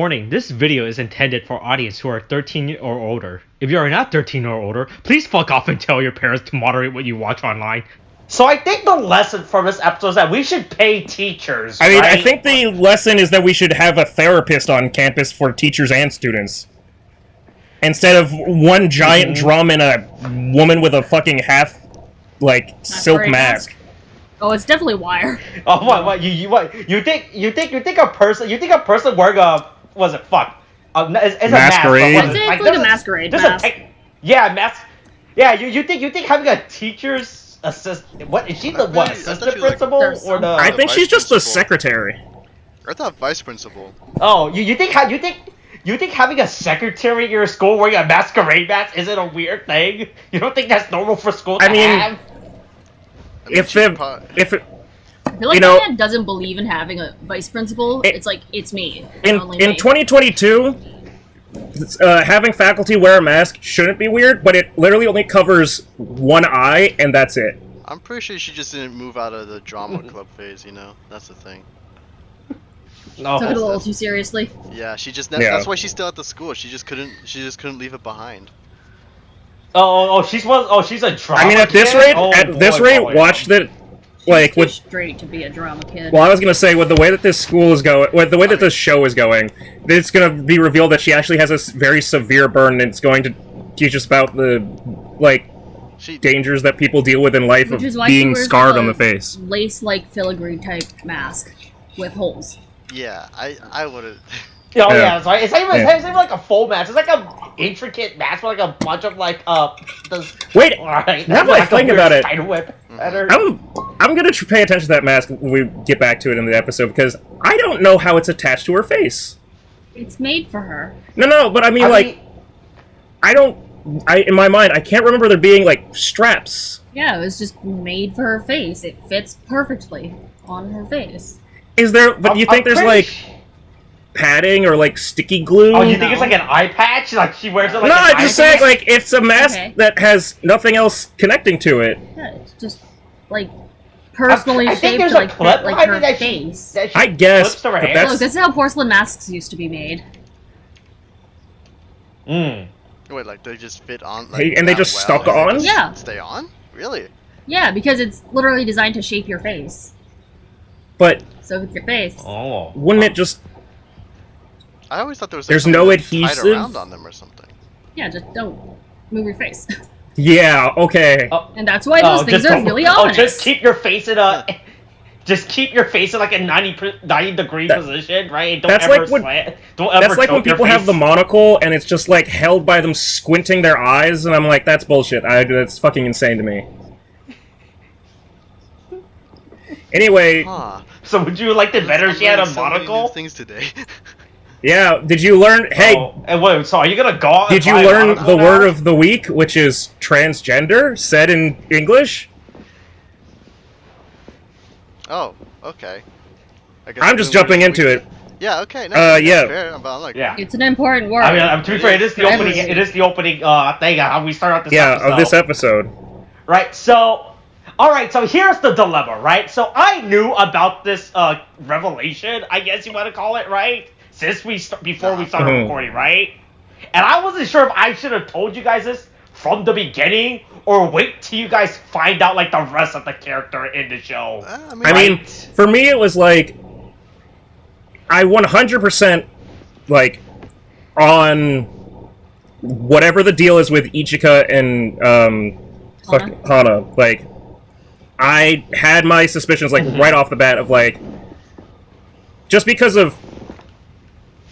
Warning, this video is intended for audience who are 13 or older. If you are not 13 or older, please fuck off and tell your parents to moderate what you watch online. So I think the lesson from this episode is that we should pay teachers, right? I think the lesson is that we should have a therapist on campus for teachers and students. Instead of one giant drum and a woman with a fucking half, silk mask. Oh, it's definitely wire. Oh, what? You think a person wearing a is a masquerade? mask? I'd say it's like a masquerade mask. Mask. Yeah, you think having a teacher's assistant? What is she the what assistant principal or the? I think she's just the secretary. I thought vice principal. Oh, you think having a secretary at your school wearing a masquerade mask isn't a weird thing? You don't think that's normal for school to have? If it, I feel like my man doesn't believe in having a vice principal. It's like, it's me. In 2022, having faculty wear a mask shouldn't be weird, but it literally only covers one eye, and that's it. I'm pretty sure she just didn't move out of the drama club phase, you know? That's the thing. No, took it a little too seriously. Yeah, she just that's why she's still at the school. She just couldn't leave it behind. She's a drama. I mean, at this rate, watched it with straight to be a drama kid. Well, I was gonna say, with the way that this school is going, with the way that this show is going, it's gonna be revealed that she actually has a very severe burn, and it's going to teach us about the dangers that people deal with in life of being scarred on the face. Lace-like filigree type mask with holes. Yeah, I wouldn't. Oh yeah, sorry. It's not even like a full mask. It's like a intricate mask with like a bunch of Wait, right, now that I think about it, whip. I'm gonna pay attention to that mask when we get back to it in the episode, because I don't know how it's attached to her face. It's made for her. No, but I mean, in my mind, I can't remember there being straps. Yeah, it was just made for her face. It fits perfectly on her face. Is there? But do you think there's padding or sticky glue? Oh, you think it's like an eye patch? Like she wears it like no, an I'm just saying it's a mask that has nothing else connecting to it. Yeah, it's just personally shaped to fit her face. I guess. Look, this is how porcelain masks used to be made. Wait, they just fit on? And they just stuck on? Yeah. Stay on? Really? Yeah, because it's literally designed to shape your face. But so with your face. Oh. Wouldn't it just? I always thought there was there's no adhesive tied around on them or something. Yeah, just don't move your face. Yeah. Okay. And that's why those things are really ominous. Just keep your face in a. Just keep your face in a 90 degree position, right? Don't ever sweat. Don't ever. That's like when people have the monocle and it's just held by them squinting their eyes, and I'm like, that's bullshit. That's fucking insane to me. Anyway. Huh. So would you like it better if she had a monocle? Things today. Yeah, did you learn... Hey... wait, so are you gonna go... Did you learn the word of the week, which is transgender, said in English? Oh, okay. I'm just jumping into it. Yeah, okay. No, yeah. Fair, it's an important word. I mean, to be fair, it is the opening... It is the opening thing, how we start out this episode. Yeah, of this episode. Right, so... Alright, so here's the dilemma, right? So I knew about this revelation, I guess you want to call it, right? Since before we started recording, right? And I wasn't sure if I should have told you guys this from the beginning or wait till you guys find out the rest of the character in the show. I mean, for me it was I 100% on whatever the deal is with Ichika and Hana. I had my suspicions right off the bat of just because of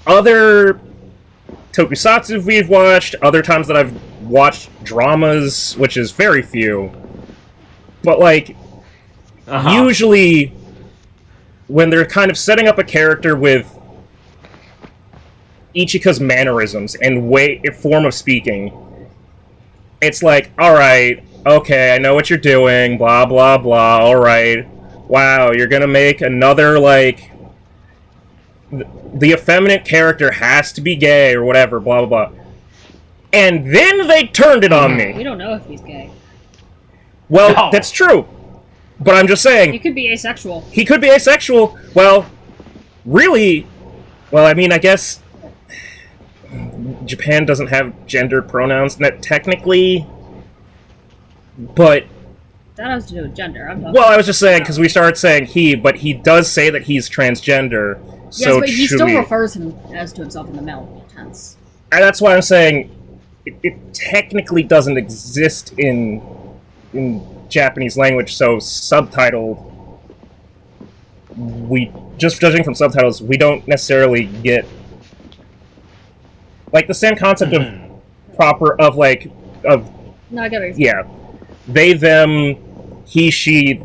other tokusatsu we've watched, other times that I've watched dramas, which is very few. But usually when they're kind of setting up a character with Ichika's mannerisms and form of speaking, it's alright, okay, I know what you're doing, blah, blah, blah, alright. Wow, you're gonna make another, the effeminate character has to be gay, or whatever, blah, blah, blah. And then they turned it on me. We don't know if he's gay. Well, that's true. But I'm just saying... He could be asexual. He could be asexual. Well, really... Well, I mean, I guess... Japan doesn't have gendered pronouns, not technically, but... That has to do with gender. Well, I was just saying, because we started saying he, but he does say that he's transgender, yes, so but he still refers as to himself in the male tense. And that's why I'm saying it technically doesn't exist in Japanese language, so subtitled, just judging from subtitles, we don't necessarily get like the same concept of proper of like of no, I get it. Yeah, they, them, he, she,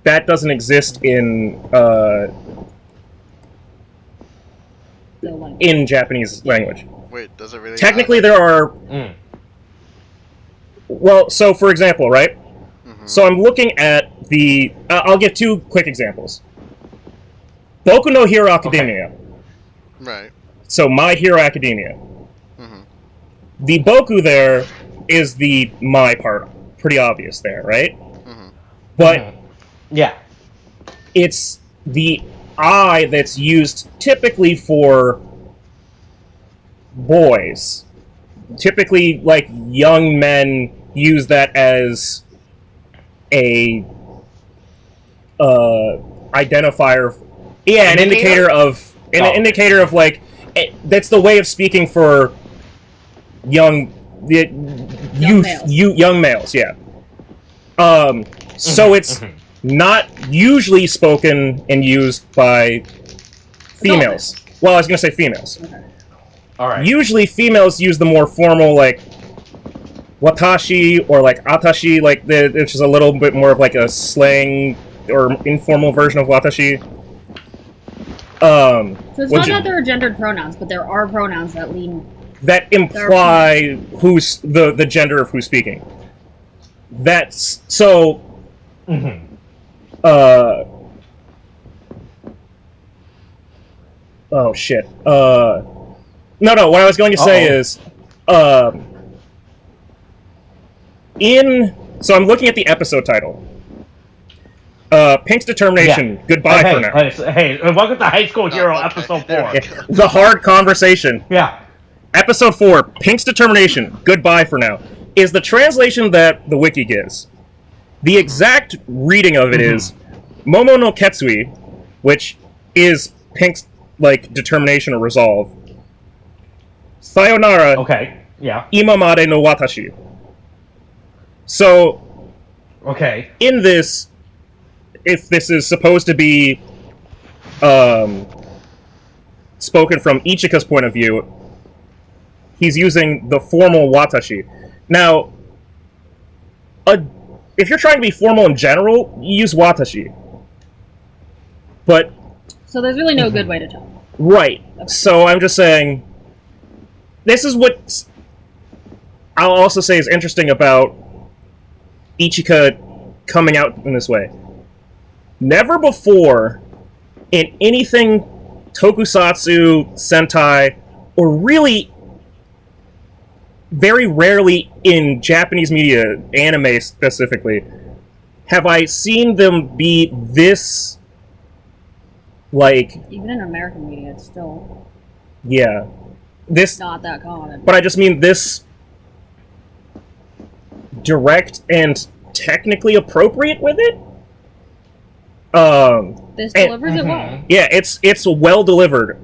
that doesn't exist in Japanese language. Wait, does it really? Technically, there are. Well, so for example, right? So I'm looking at the. I'll give two quick examples. Boku no Hero Academia. Okay. Right. So My Hero Academia. The Boku there is the my part. Pretty obvious there, right? But yeah, it's the I that's used typically for boys. Typically, like, young men use that as a identifier. Yeah, an indicator of like that's the way of speaking for young males. Yeah. So it's not usually spoken and used by females. Well, I was gonna say females. Okay. All right. Usually, females use the more formal, like watashi or like atashi, like which is a little bit more of like a slang or informal version of watashi. So it's not that there are gendered pronouns, but there are pronouns that imply who's the gender of who's speaking. That's so. Oh shit. No. What I was going to say is, so I'm looking at the episode title. Pink's Determination. Yeah. Goodbye for now. Hey, welcome to High School Hero, episode 4. Yeah. The hard conversation. Yeah. Episode 4, Pink's Determination. Goodbye for now. Is the translation that the wiki gives. The exact reading of it is Momo no Ketsui, which is Pink's like determination or resolve. Sayonara. Okay. Yeah. Imamade no watashi. So. Okay. In this, if this is supposed to be spoken from Ichika's point of view, he's using the formal watashi. Now, if you're trying to be formal in general, you use watashi. But... So there's really no good way to tell. Right. Okay. So I'm just saying... This is what I'll also say is interesting about Ichika coming out in this way. Never before in anything tokusatsu, sentai, or really very rarely in Japanese media, anime specifically, have I seen them be this, like... Even in American media, it's still... Yeah. This... Not that common. But I just mean this direct and technically appropriate with it? This delivers it well. Yeah, it's well delivered.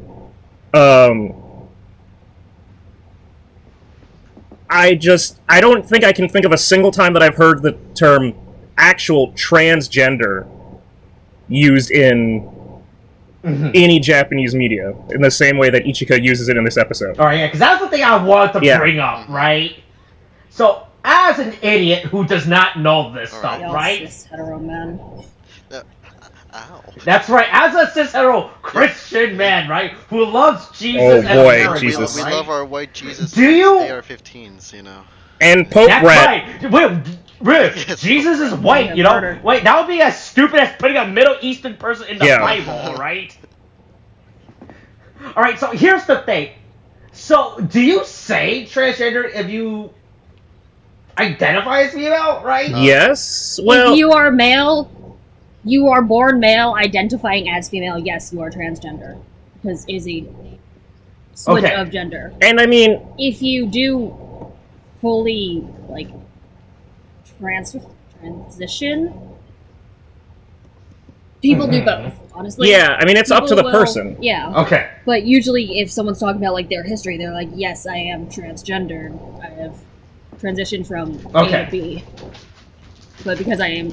I don't think I can think of a single time that I've heard the term actual transgender used in any Japanese media in the same way that Ichika uses it in this episode. Alright, yeah, because that's the thing I wanted to bring up, right? So, as an idiot who does not know this stuff, right? Cis hetero men. Ow. That's right, as a cis hetero Christian man, right? Who loves Jesus and America, Jesus. We love our white Jesus. Do you? AR15s, you know. And Pope That's Rat. right. Wait, Jesus is white, you know? Wait, that would be as stupid as putting a Middle Eastern person in the Bible, right? Alright, so here's the thing. So, do you say transgender if you identify as female, right? Yes. Well, if you are male, you are born male, identifying as female, yes, you are transgender. Because Izzy switch of gender. And I mean, if you do fully like transition, people do both. Honestly, yeah. I mean, it's up to the person. Yeah. Okay. But usually, if someone's talking about like their history, they're like, "Yes, I am transgender. I have transitioned from A to B." But because I am,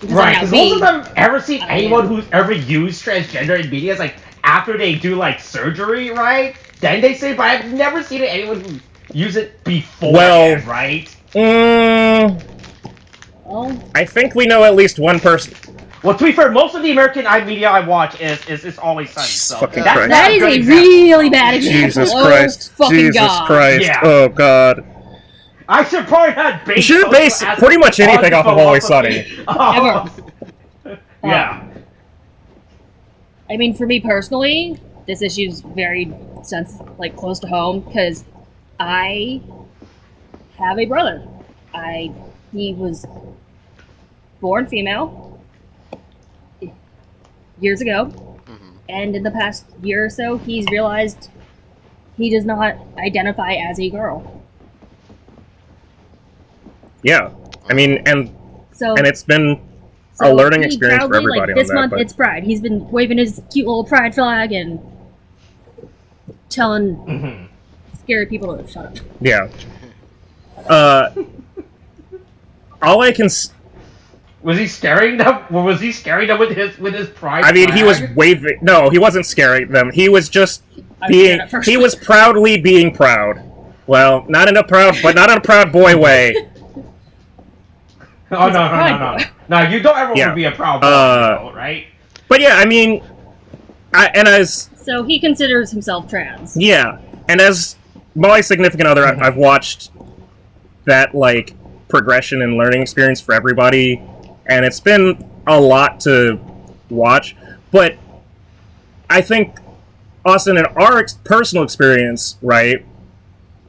right? Because most of them ever seen anyone who's ever used transgender in media is like after they do like surgery, right? Then they say, but I've never seen anyone who use it before, right? I think we know at least one person. Well, to be fair, most of the American media I watch is Always Sunny. So that is a really bad example. Jesus Christ! Jesus Christ! Yeah. Oh God! I should probably not base. You should base pretty much anything off of Always Sunny. Ever. Yeah. I mean, for me personally, this issue's very close to home because I have a brother. He was born female years ago, and in the past year or so, he's realized he does not identify as a girl. Yeah, I mean, and it's been a learning experience for everybody. Like, this month, it's Pride. He's been waving his cute little Pride flag and telling scary people to shut up. Yeah. All I can. Was he scaring them? Was he scaring them with his Pride? I mean, flag? he was waving. No, he wasn't scaring them. He was just being. He was proudly being proud. Well, not in a proud boy way. Oh no! No, you don't ever want to be a proud boy, right? But yeah, I mean, so he considers himself trans. Yeah, and as my significant other, I've watched that like progression and learning experience for everybody, and it's been a lot to watch. But I think, Austin, in our personal experience, right,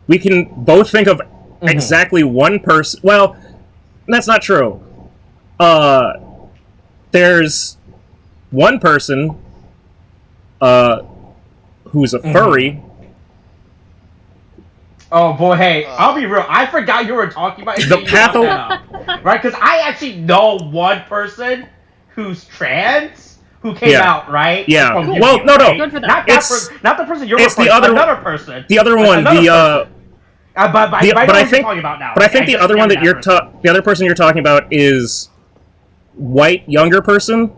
we can both think of exactly one person. Well, that's not true. There's one person who's a furry. Oh boy, hey, I'll be real. I forgot you were talking about right? Because I actually know one person who's trans who came out, right? Yeah. Cool. Well, no. Good for them. Not the person you're referring to. Another person. The other one. But I think talking about now. But I think the other one that you're the other person you're talking about is white younger person.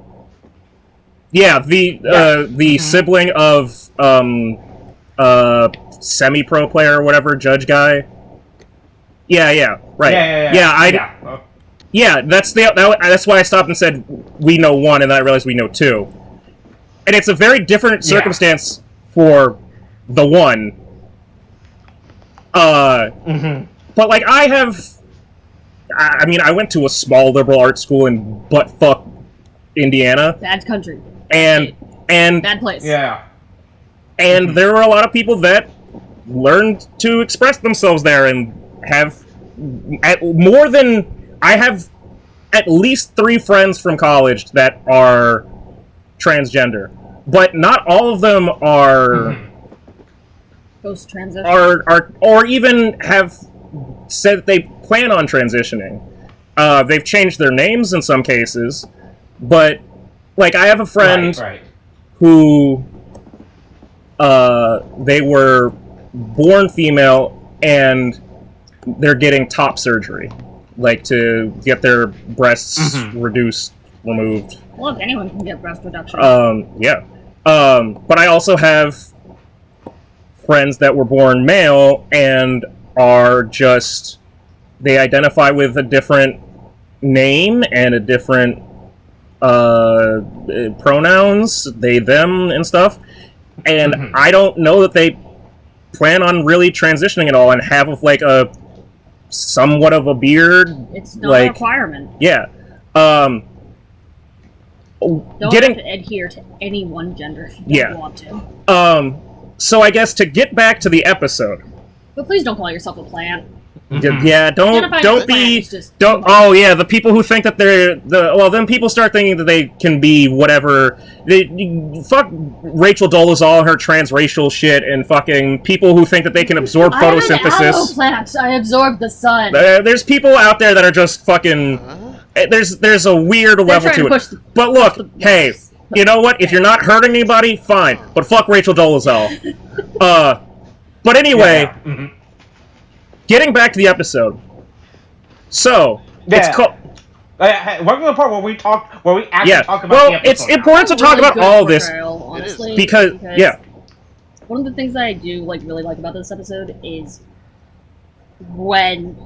Yeah, the sibling of semi-pro player or whatever, judge guy. Yeah, right. Yeah, that's why I stopped and said we know one, and then I realized we know two. And it's a very different circumstance for the one. But like I went to a small liberal arts school in buttfuck Indiana. Bad country. And bad place. Yeah. And there were a lot of people that learned to express themselves there and have I have at least 3 friends from college that are transgender. But not all of them are post-transition. Or even have said that they plan on transitioning. They've changed their names in some cases, but like I have a friend who they were born female and they're getting top surgery, like to get their breasts removed. Well, if anyone can get breast reduction. But I also have friends that were born male and are just, they identify with a different name and a different pronouns, they, them, and stuff. And I don't know that they plan on really transitioning at all and have like a somewhat of a beard. It's not a requirement. Yeah. Don't have to adhere to any one gender if you don't want to. So I guess to get back to the episode. But please don't call yourself a plant. Yeah, don't be. Oh yeah, the people who think that then people start thinking that they can be whatever. Fuck Rachel Dolezal and her transracial shit, and fucking people who think that they can absorb photosynthesis. I absorb the sun. There's people out there that are just fucking. There's a weird level to it. But look, hey, you know what? If you're not hurting anybody, fine. But fuck Rachel Dolezal. But anyway. Yeah. Getting back to the episode, so it's called. We're going to the part where we talk about the episode. Well, it's important to talk about all of this honestly, because one of the things that I do really like about this episode is when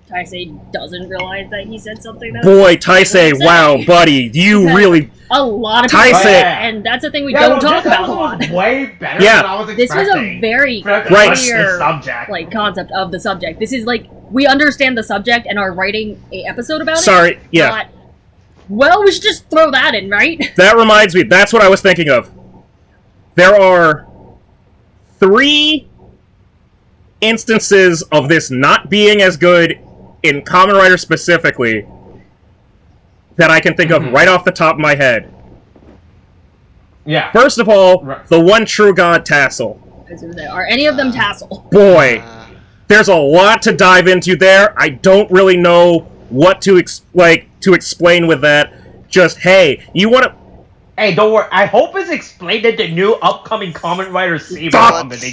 Taisei doesn't realize that he said something. Boy, Taisei, wow, buddy, you really. A lot of people and that's the thing we don't talk about a lot. Way better than I was expecting. This was a very clear subject. Concept of the subject. This is we understand the subject and are writing an episode about it. Well, we should just throw that in, right? That reminds me, that's what I was thinking of. There are 3 instances of this not being as good in Kamen Rider specifically that I can think of right off the top of my head. Yeah. First of all, the One True God tassel. Are any of them tassel? Boy, there's a lot to dive into there. I don't really know what to explain with that. Just, hey, you want to... Hey, don't worry. I hope it's explained in the new upcoming Kamen Rider Saber combination.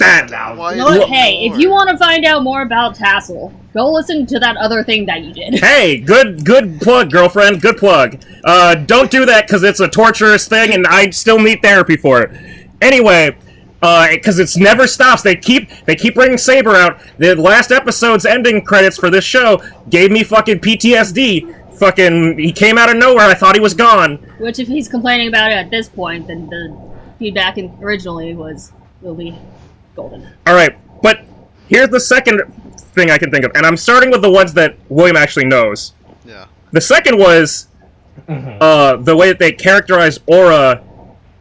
Hey, if you want to find out more about Tassel, go listen to that other thing that you did. Hey, good plug, girlfriend. Good plug. Don't do that because it's a torturous thing, and I still need therapy for it. Anyway, because it never stops. They keep bringing Saber out. The last episode's ending credits for this show gave me fucking PTSD. Fucking, he came out of nowhere. I thought he was gone. Which, if he's complaining about it at this point, then the feedback originally will be golden. All right, but here's the second thing I can think of, and I'm starting with the ones that William actually knows. Yeah. The second was the way that they characterized Aura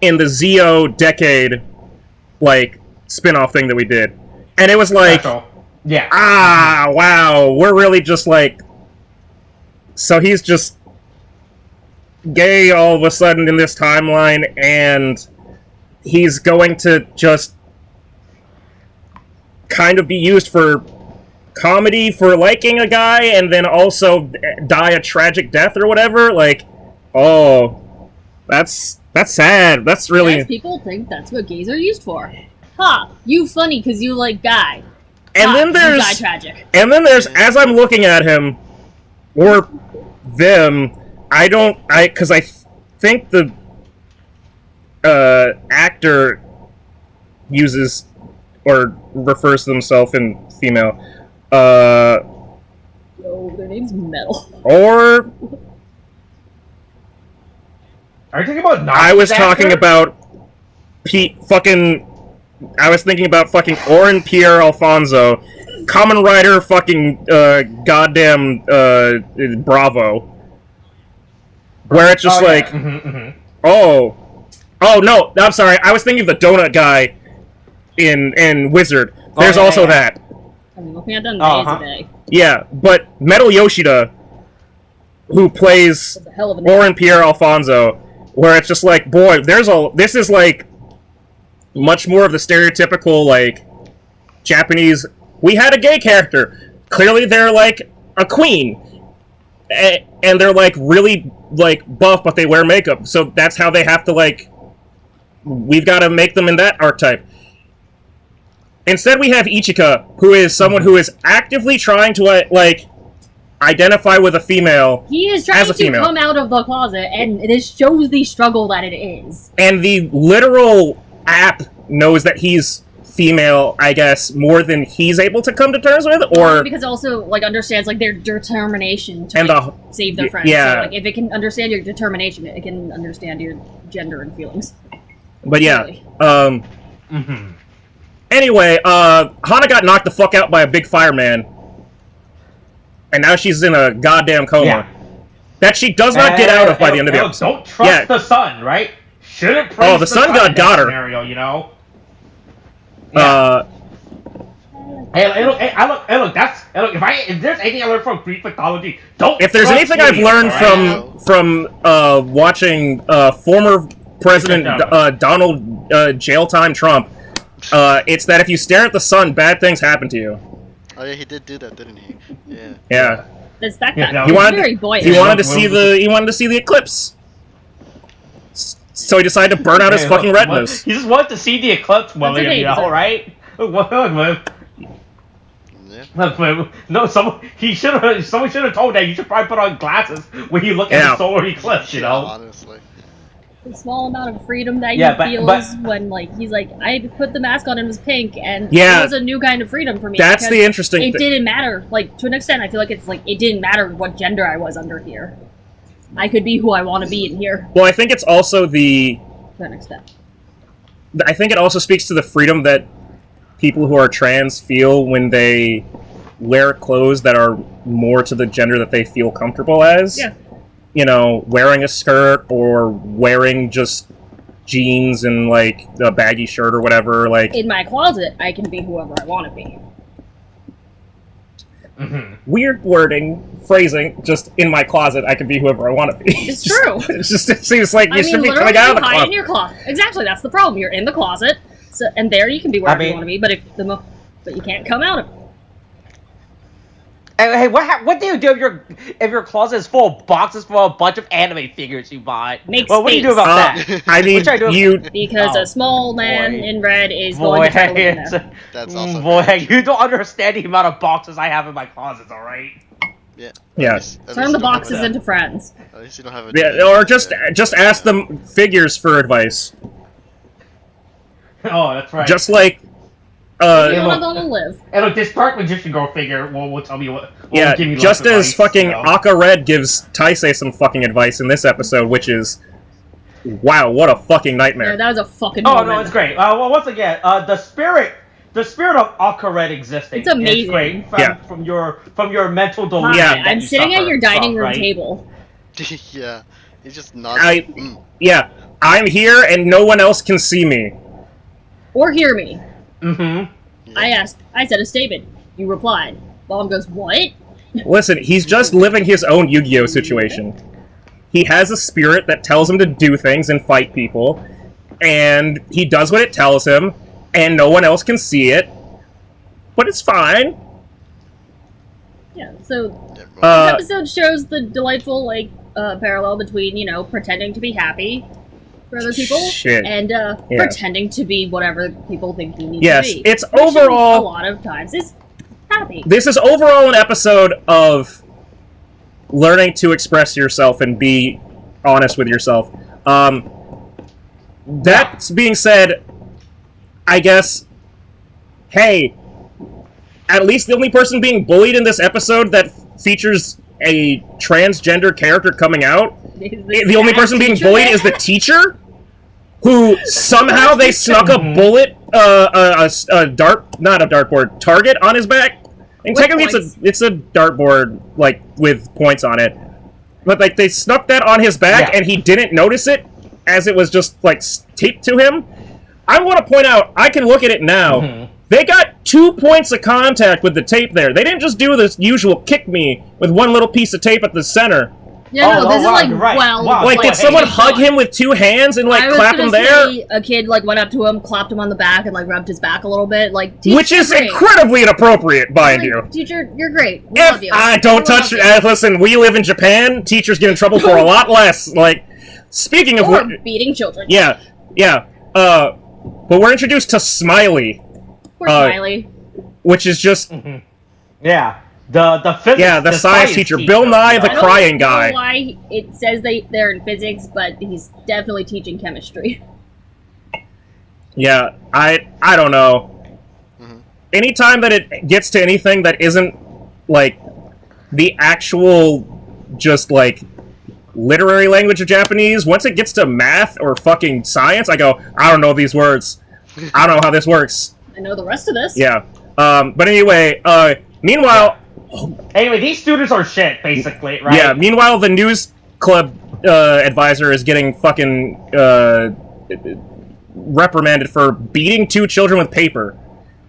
in the Zio Decade, spin-off thing that we did, and it was wow, we're really just so he's just gay all of a sudden in this timeline, and he's going to just kind of be used for comedy for liking a guy and then also die a tragic death or whatever. That's sad. That's really... Yes, people think that's what gays are used for. Ha! You funny because you like guy. And then there's... Die tragic. And then there's, as I'm looking at him, or them, because I think the actor uses or refers to himself in female. Oh, their name's Metal. Or... Are you talking about I was talking about I was thinking about fucking Oren Pierre Alfonso, Kamen Rider fucking goddamn Bravo. Where it's just oh no, I'm sorry, I was thinking of the donut guy in Wizard. There's also that. I'm looking at them days a day. Yeah, but Metal Yoshida, who plays Oren Pierre Alfonso, where it's just boy, this is much more of the stereotypical Japanese. We had a gay character. Clearly, they're a queen, and they're really buff, but they wear makeup. So that's how they have to We've got to make them in that archetype. Instead, we have Ichika, who is someone who is actively trying to identify with a female. He is trying to come out of the closet, and this shows the struggle that it is. And the literal app knows that he's female, I guess, more than he's able to come to terms with, or because it also understands their determination to save their friends. Yeah. So if it can understand your determination, it can understand your gender and feelings. But yeah, Anyway, Hana got knocked the fuck out by a big fireman, and now she's in a goddamn coma. Yeah. That she does not get out of by the end of the episode. Don't trust the sun, right? Shouldn't praise the sun god got her. Scenario, you know? Yeah. If there's anything I learned from Greek mythology, don't. If there's anything I've learned from watching former President Donald jail time Trump, it's that if you stare at the sun, bad things happen to you. Oh yeah, he did do that, didn't he? Yeah. Yeah. It's that guy. He wanted to see the eclipse. So he decided to burn out his fucking retinas. He just wanted to see the eclipse, William, right? No, someone should have told that you should probably put on glasses when you look at the solar eclipse, you know? Honestly. The small amount of freedom that he feels when, like, he's like, I put the mask on and it was pink, and it was a new kind of freedom for me. That's the interesting thing. It didn't matter. Like, to an extent, I feel like it's like, it didn't matter what gender I was under here. I could be who I want to be in here. Well, I think it's also to an extent. I think it also speaks to the freedom that people who are trans feel when they wear clothes that are more to the gender that they feel comfortable as. Yeah. You know, wearing a skirt or wearing just jeans and, like, a baggy shirt or whatever. Like, in my closet, I can be whoever I want to be. Mm-hmm. Weird wording, phrasing, just in my closet, I can be whoever I want to be. It's true. It seems like you should be coming out of the closet. In your closet. Exactly, that's the problem. You're in the closet, and there you can be wherever you want to be, but you can't come out of it. Hey, what do you do if your closet is full of boxes full of a bunch of anime figures you bought? What do you do about that? I mean, because a small man in red is going to try to live in there. That's also you don't understand the amount of boxes I have in my closet, all right? Yeah. Yes. Turn the boxes into friends. At least you don't have a. Yeah, or just ask them figures for advice. Oh, that's right. Just like. Live. And look, this Dark Magician Girl figure will tell me what. Yeah, just as fucking Aka Red gives Taisei some fucking advice in this episode, which is, wow, what a fucking nightmare. Yeah, that was a fucking. Oh no, it's great. Well, once again, the spirit of Aka Red existing. It's amazing. Is great from your mental delusion. Yeah, I'm sitting at your dining room table. Yeah, he's just not. Yeah, I'm here and no one else can see me or hear me. Mm-hmm. I said a statement. You replied. Mom goes, what? Listen, he's just living his own Yu-Gi-Oh! Situation. He has a spirit that tells him to do things and fight people, and he does what it tells him, and no one else can see it, but it's fine. Yeah, so this episode shows the delightful, like, parallel between, you know, pretending to be happy for other people and pretending to be whatever people think you need to be. It's overall a lot of times is happy. This is overall an episode of learning to express yourself and be honest with yourself. That being said, I guess, hey, at least the only person being bullied in this episode that features a transgender character coming out, the only person being bullied is the teacher, who somehow they snuck a bullet, not a dartboard, target on his back. And technically it's a dartboard, like, with points on it. But, like, they snuck that on his back and he didn't notice it as it was just, like, taped to him. I want to point out, I can look at it now. They got 2 points of contact with the tape there. They didn't just do this usual kick me with one little piece of tape at the center. Yeah, this is like, like, did someone hug him with 2 hands and, like, clap him there? A kid, like, went up to him, clapped him on the back, and, like, rubbed his back a little bit, like, which is incredibly inappropriate, mind you. Teacher, you're great. We love you. Don't touch... listen, we live in Japan. Teachers get in trouble for a lot less. Like, speaking of... Or beating children. Yeah. But we're introduced to Smiley. Poor Smiley. Which is just... Yeah. The physics, the science teacher. Bill Nye, the crying guy. I don't know why it says they're in physics, but he's definitely teaching chemistry. Yeah, I don't know. Anytime that it gets to anything that isn't, like, the actual, just, like, literary language of Japanese, once it gets to math or fucking science, I go, I don't know these words. I don't know how this works. I know the rest of this. Yeah. But anyway, meanwhile... Anyway, these students are shit, basically, right? Yeah, meanwhile, the news club advisor is getting fucking reprimanded for beating 2 children with paper.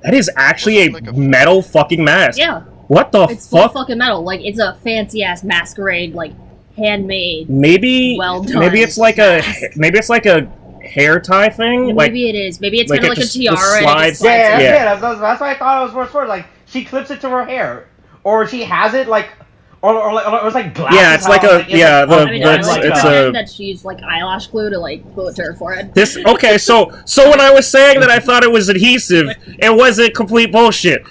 That is actually a metal fucking mask. Yeah. What the It's fuck? full fucking metal. Like, it's a fancy-ass masquerade, like, handmade. Maybe, well done maybe it's like mask. maybe it's like a hair tie thing. Maybe it is. Maybe it's like kind of like a tiara. slides. That's what I thought it was for. Like, she clips it to her hair, or she has it like, or it's like glasses. Yeah, it's like it's that she used like eyelash glue to like glue it to her forehead. Okay, so when I was saying that I thought it was adhesive, it wasn't complete bullshit.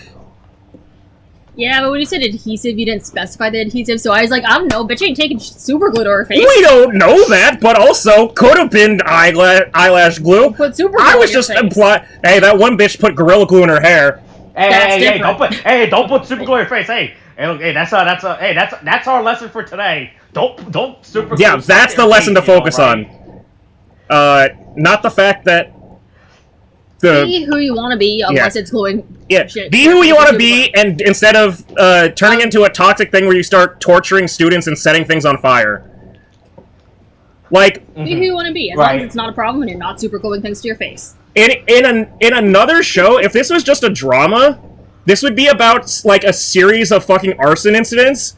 Yeah, but when you said adhesive, you didn't specify the adhesive, so I was like, I don't know, bitch ain't taking super glue to her face. We don't know that, but also could have been eyelash glue. Put super glue I was just implying. Hey, that one bitch put Gorilla Glue in her hair. Hey, don't put super glue in your face. Hey, that's our lesson for today. Don't super glue. Yeah, that's the lesson to focus on. Not the fact that. Be who you want to be, unless it's gluing. Yeah, shit. be who you want to be, and instead of turning into a toxic thing where you start torturing students and setting things on fire. Like, be who you want to be, as long as it's not a problem and you're not super gluing things to your face. In another show, if this was just a drama, this would be about like a series of fucking arson incidents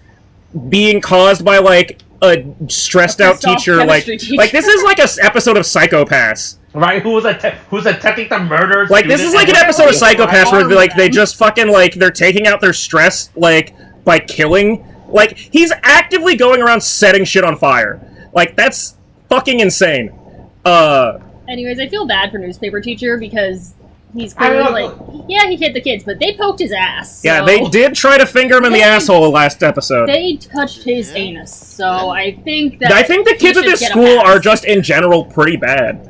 being caused by like a stressed out teacher. Like this is like an episode of Psychopaths. Right, who's attempting to murder? Like this is like an episode of Psychopaths where like they just fucking like they're taking out their stress like by killing. Like he's actively going around setting shit on fire. Like that's fucking insane. Anyways, I feel bad for newspaper teacher because he's clearly like, he hit the kids, but they poked his ass. So yeah, they did try to finger him in the asshole last episode. They touched his anus, so I think that the kids at this school are just in general pretty bad.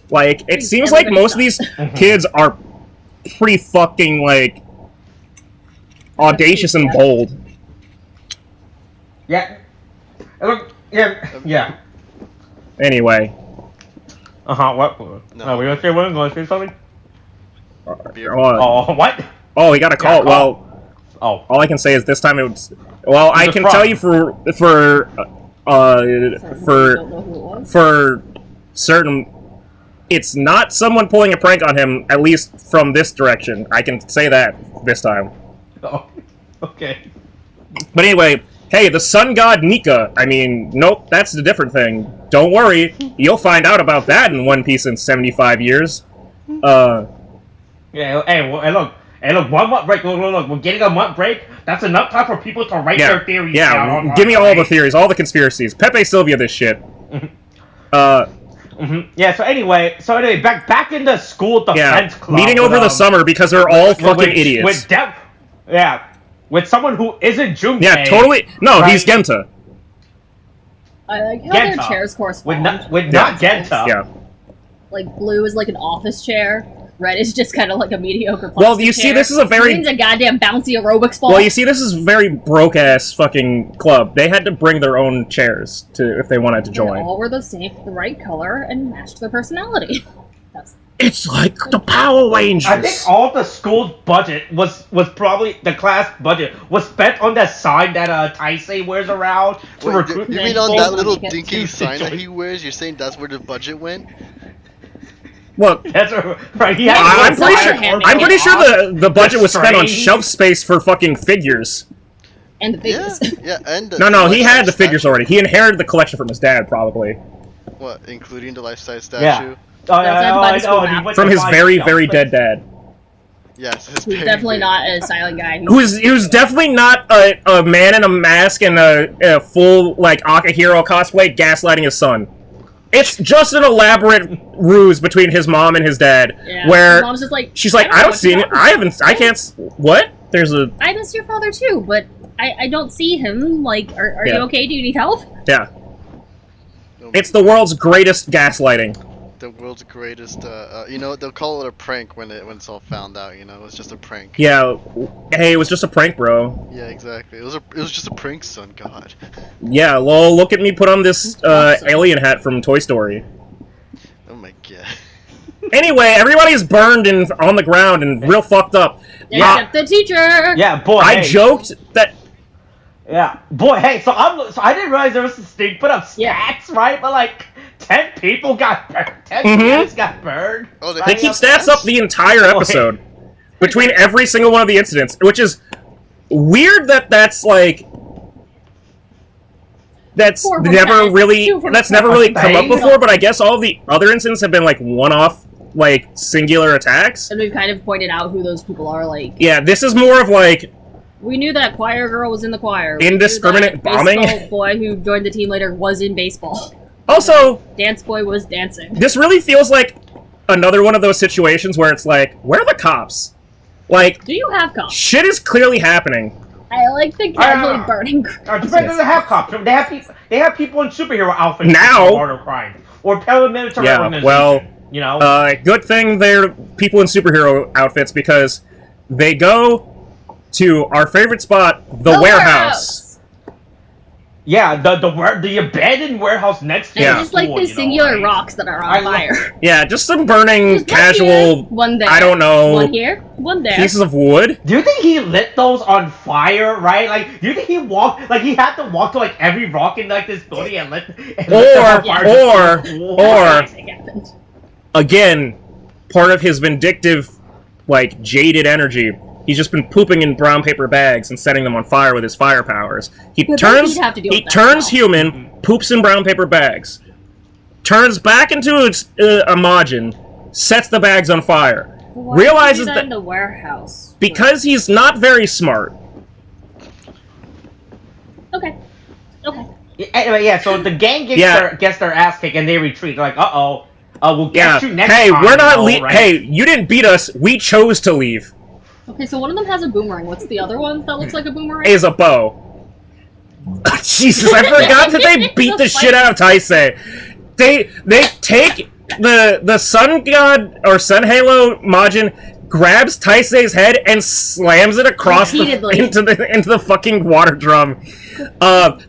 Like, it seems like most of these kids are pretty fucking, like, audacious and bold. Yeah. Yeah. Anyway. What? No, we gonna say something? What? Oh, we got a call. Well, all I can say is this time it was... Well, I can tell you for certain... It's not someone pulling a prank on him, at least from this direction. I can say that this time. Oh, okay. But anyway, hey, the sun god Nika. I mean, nope, that's a different thing. Don't worry, you'll find out about that in One Piece in 75 years. Yeah, hey, look, 1 month break. Look, we're getting a month break. That's enough time for people to write their theories down. Yeah, give me all the theories, all the conspiracies. Pepe Sylvia this shit. Yeah, so anyway, back in the school defense club. Meeting over the summer because they're all fucking idiots. With someone who isn't Junpei. Yeah, totally. No, he's Genta. I like how their chairs correspond. Not Genta. Yeah. Like, blue is like an office chair. Red is just kind of like a mediocre plastic Well, you see, this is a very... Green's a goddamn bouncy aerobics ball. Well, you see, this is a very broke-ass fucking club. They had to bring their own chairs if they wanted to join. They all were the right color and matched their personality. It's like the Power Rangers! I think all the school's budget was probably... The class budget was spent on that sign that Taisei wears around to recruit You mean on that little dinky sign that he wears? You're saying that's where the budget went? Well, that's right. I'm pretty sure the budget was spent on shelf space for fucking figures. And the figures. Yeah, and the No, he had the figures already. He inherited the collection from his dad, probably. What, including the life-size statue? Yeah. From his very, very dead dad. Yes, who's definitely not a silent guy. Who's definitely not a man in a mask and a full like Akihiro cosplay gaslighting his son. It's just an elaborate ruse between his mom and his dad, where mom's just like, she's like, I don't see it. I can't. What? I miss your father too, but I don't see him. Like, are you okay? Do you need help? Yeah. It's the world's greatest gaslighting. The world's greatest, you know, they'll call it a prank when it's all found out, you know, it's just a prank. Yeah, hey, it was just a prank, bro. Yeah, exactly. It was just a prank, son, God. Yeah, lol, look at me put on this, alien hat from Toy Story. Oh my god. Anyway, everybody's burned and on the ground and real fucked up. Except the teacher! Yeah, boy, I joked that... Yeah, boy, hey, so I didn't realize there was this thing, put up stats, right? But like... 10 people got burned. 10 kids got burned. Oh, they keep stats up the entire episode. between every single one of the incidents, which is weird that's like... That's never really come up before, but I guess all the other incidents have been like one-off, like singular attacks. And we've kind of pointed out who those people are. Like, yeah, this is more of like we knew that choir girl was in the choir. Indiscriminate bombing. Baseball boy who joined the team later was in baseball. Also, dance boy was dancing. This really feels like another one of those situations where it's like, where are the cops? Like, do you have cops? Shit is clearly happening. I like the casually burning. They have cops. They have people in superhero outfits now. Murder crime or paramilitary organization. Well, you know. Good thing they're people in superhero outfits because they go to our favorite spot, the warehouse. Yeah, the abandoned warehouse next to it's like the singular rocks that are on fire. Yeah, just some burning casual. One there. I don't know. One here. One there. Pieces of wood. Do you think he lit those on fire? Right? Like, do you think he walked? Like, he had to walk to like every rock in like this building and lit. Or again, part of his vindictive, like jaded energy. He's just been pooping in brown paper bags and setting them on fire with his fire powers. He turns human, poops in brown paper bags, turns back into a Majin, sets the bags on fire. Realizes that in the warehouse because he's not very smart. Okay. Anyway, yeah. So the gang gets their ass kicked and they retreat. They're like, we'll get you next time. Hey, we're not right? Hey, you didn't beat us. We chose to leave. Okay, so one of them has a boomerang. What's the other one that looks like a boomerang? Is a bow. Jesus, I forgot that they beat the shit out of Taisei. They take the Sun God or Sun Halo Majin grabs Taisei's head and slams it across into the fucking water drum.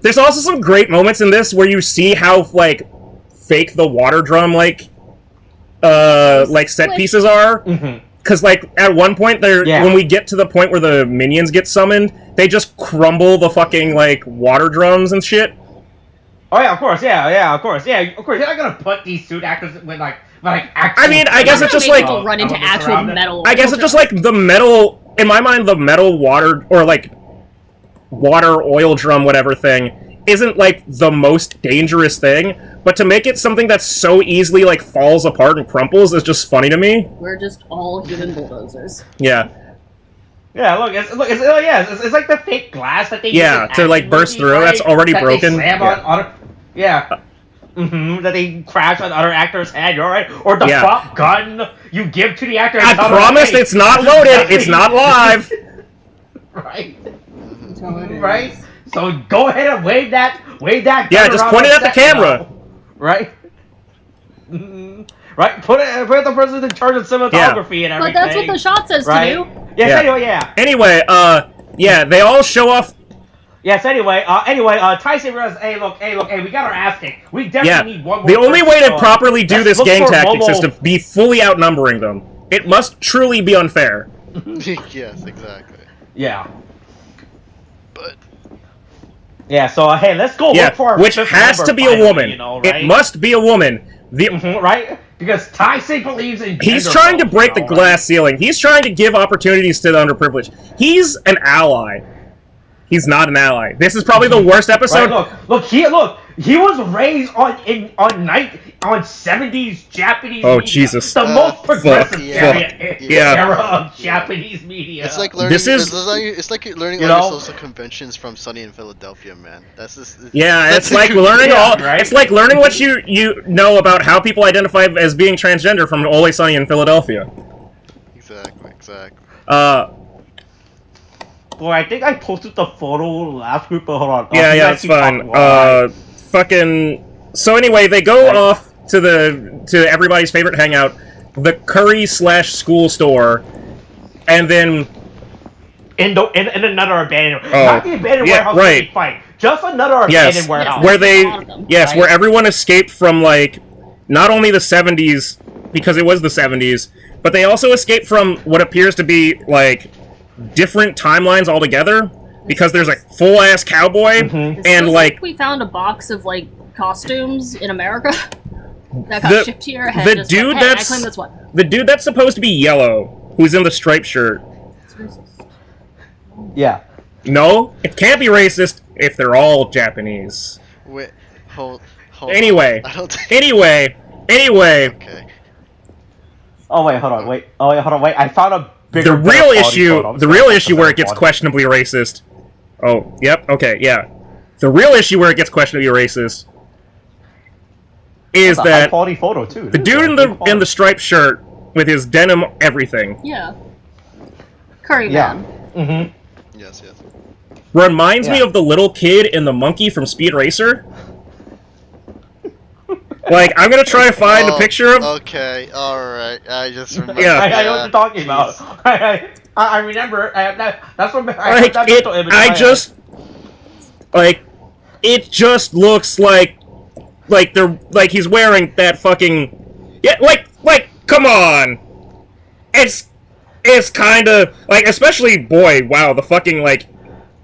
There's also some great moments in this where you see how like fake the water drum like set pieces are. Mm-hmm. Because, like, at one point, when we get to the point where the minions get summoned, they just crumble the fucking, like, water drums and shit. Oh, yeah, of course, of course. You're not gonna put these suit actors with, actual... I mean, I guess it's just, like... run into actual metal. I guess it's just, like, the metal... In my mind, the metal water... Or, like, water oil drum whatever thing isn't, like, the most dangerous thing, but to make it something that so easily, like, falls apart and crumples is just funny to me. We're just all human bulldozers. Yeah. Yeah, look, it's like the fake glass that they use to, like, burst through, right? That's already broken. They slam on that they crash on other actor's head, alright? Or the prop gun you give to the actor. I promise it's not loaded, it's not live! Right? Right? So go ahead and wave that yeah, just point it at the camera. Now, right? Mm-hmm. Right? Put the person in charge of cinematography and everything. But that's what the shot says to do. Yes, Anyway, they all show off. Yes, anyway, Tyson realizes, hey, look, we got our ass kicked. We definitely need one more. The only way to properly do this gang tactics is to be fully outnumbering them. It must truly be unfair. Yes, exactly. Yeah. Yeah, so hey, let's go look for our which has to be a woman. You know, right? It must be a woman. Right? Because Taisei believes in He's trying to break the glass ceiling. He's trying to give opportunities to the underprivileged. He's an ally. He's not an ally. This is probably the worst episode. Right, he was raised on 70s Japanese media. Jesus. The most progressive era of Japanese media. It's like learning it's like learning all the social conventions from Sunny in Philadelphia, man. It's like learning it's like learning what you know about how people identify as being transgender from Always Sunny in Philadelphia. Exactly. Boy, I think I posted the photo last group, but hold on. Yeah, it's fine. So anyway, they go off to everybody's favorite hangout, the Curry/school store, and then in another abandoned not the abandoned warehouse they fight, just another abandoned warehouse. Where everyone escaped from like not only the 70s because it was the 70s, but they also escaped from what appears to be like different timelines altogether. Because there's like full ass cowboy and like we found a box of like costumes in America that got shipped here. The dude that's supposed to be yellow who's in the striped shirt. It's racist. Yeah. No, it can't be racist if they're all Japanese. Wait, hold Anyway, on. I don't think... anyway. Okay. Oh wait, hold on, wait. Oh wait, hold on, wait. I found a bigger. The real issue where it gets questionably racist. Oh, yep, okay, yeah. The real issue where it gets questionably racist is That's a that high-quality photo too. the dude in the striped shirt with his denim everything. Yeah. Curry Yeah. man. Mm-hmm. Yes. Reminds me of the little kid in the monkey from Speed Racer. Like, I'm gonna try to find a picture of... Okay, alright. I just remember. Yeah. I know what you're talking about. I remember. That's what I Like, that mental image in my head. Like, it just looks like they're... Like, he's wearing that fucking... Yeah, like, come on! It's kinda... Like, especially, boy, wow, the fucking, like...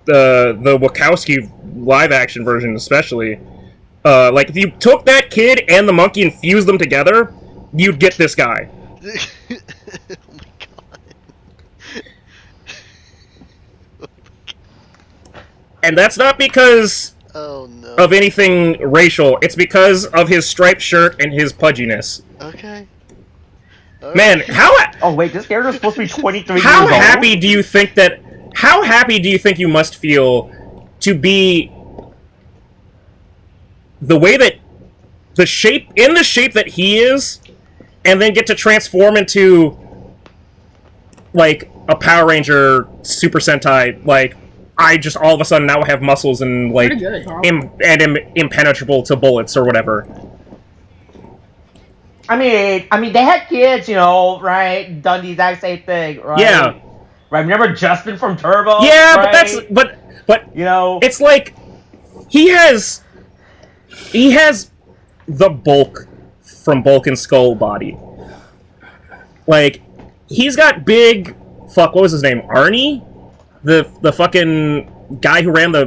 The Wachowski live-action version, especially... like, if you took that kid and the monkey and fused them together, you'd get this guy. Oh my god. And that's not because Oh no. of anything racial. It's because of his striped shirt and his pudginess. Okay. Man, Oh wait, this character's supposed to be 23 how years old. happy do you think that... How happy do you think you must feel to be... The way that... the shape that he is, and then get to transform into, like, a Power Ranger Super Sentai, like, I just all of a sudden now have muscles and, like, Pretty good, Carl. am impenetrable to bullets or whatever. I mean, they had kids, you know, right? Done the exact same thing, right? Yeah. Right. Remember Justin from Turbo? Yeah, right? but you know, it's like he has the bulk from Bulk and Skull body. Like, he's got big... Fuck, what was his name? Arnie? The fucking guy who ran I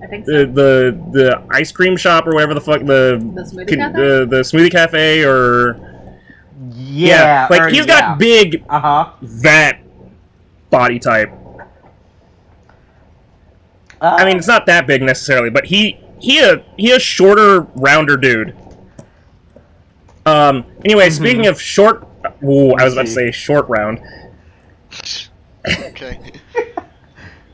think so. the ice cream shop or whatever the fuck The smoothie cafe? the smoothie cafe or yeah, like Ernie, he's got big that body type. I mean, it's not that big necessarily, but he a shorter, rounder dude. Anyway, speaking of short... Ooh, I was about to say short round. Okay.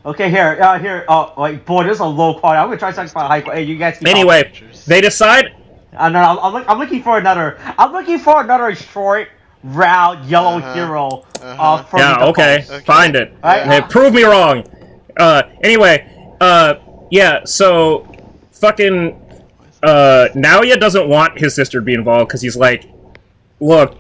Okay, here. Oh, like, boy, this is a low quality. I'm gonna try something high quality. Hey, you guys. Anyway, they decide... No, I'm looking for another. I'm looking for another short, round, yellow hero. From yeah, okay. Find it. Right? Hey, prove me wrong. Anyway, yeah, so... Fucking... Naoya doesn't want his sister to be involved, because he's like, look...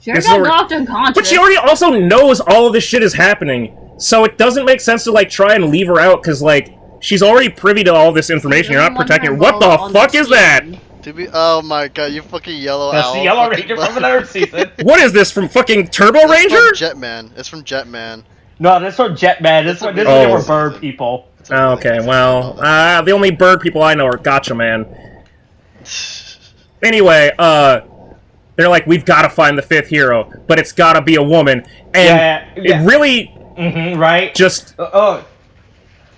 She got knocked unconscious. But she already also knows all of this shit is happening, so it doesn't make sense to, like, try and leave her out, because, like, she's already privy to all this information. You're not protecting her. What the fuck is that? Oh my god, you fucking yellow owl. That's the Yellow Ranger from the third season. What is this, from fucking Turbo Ranger? It's from Jetman. It's from Jetman. No, this from Jetman. This one, they were bird people. Okay, well, the only bird people I know are Gotcha Man. Anyway, they're like, we've got to find the fifth hero, but it's got to be a woman. And it really... right? Just...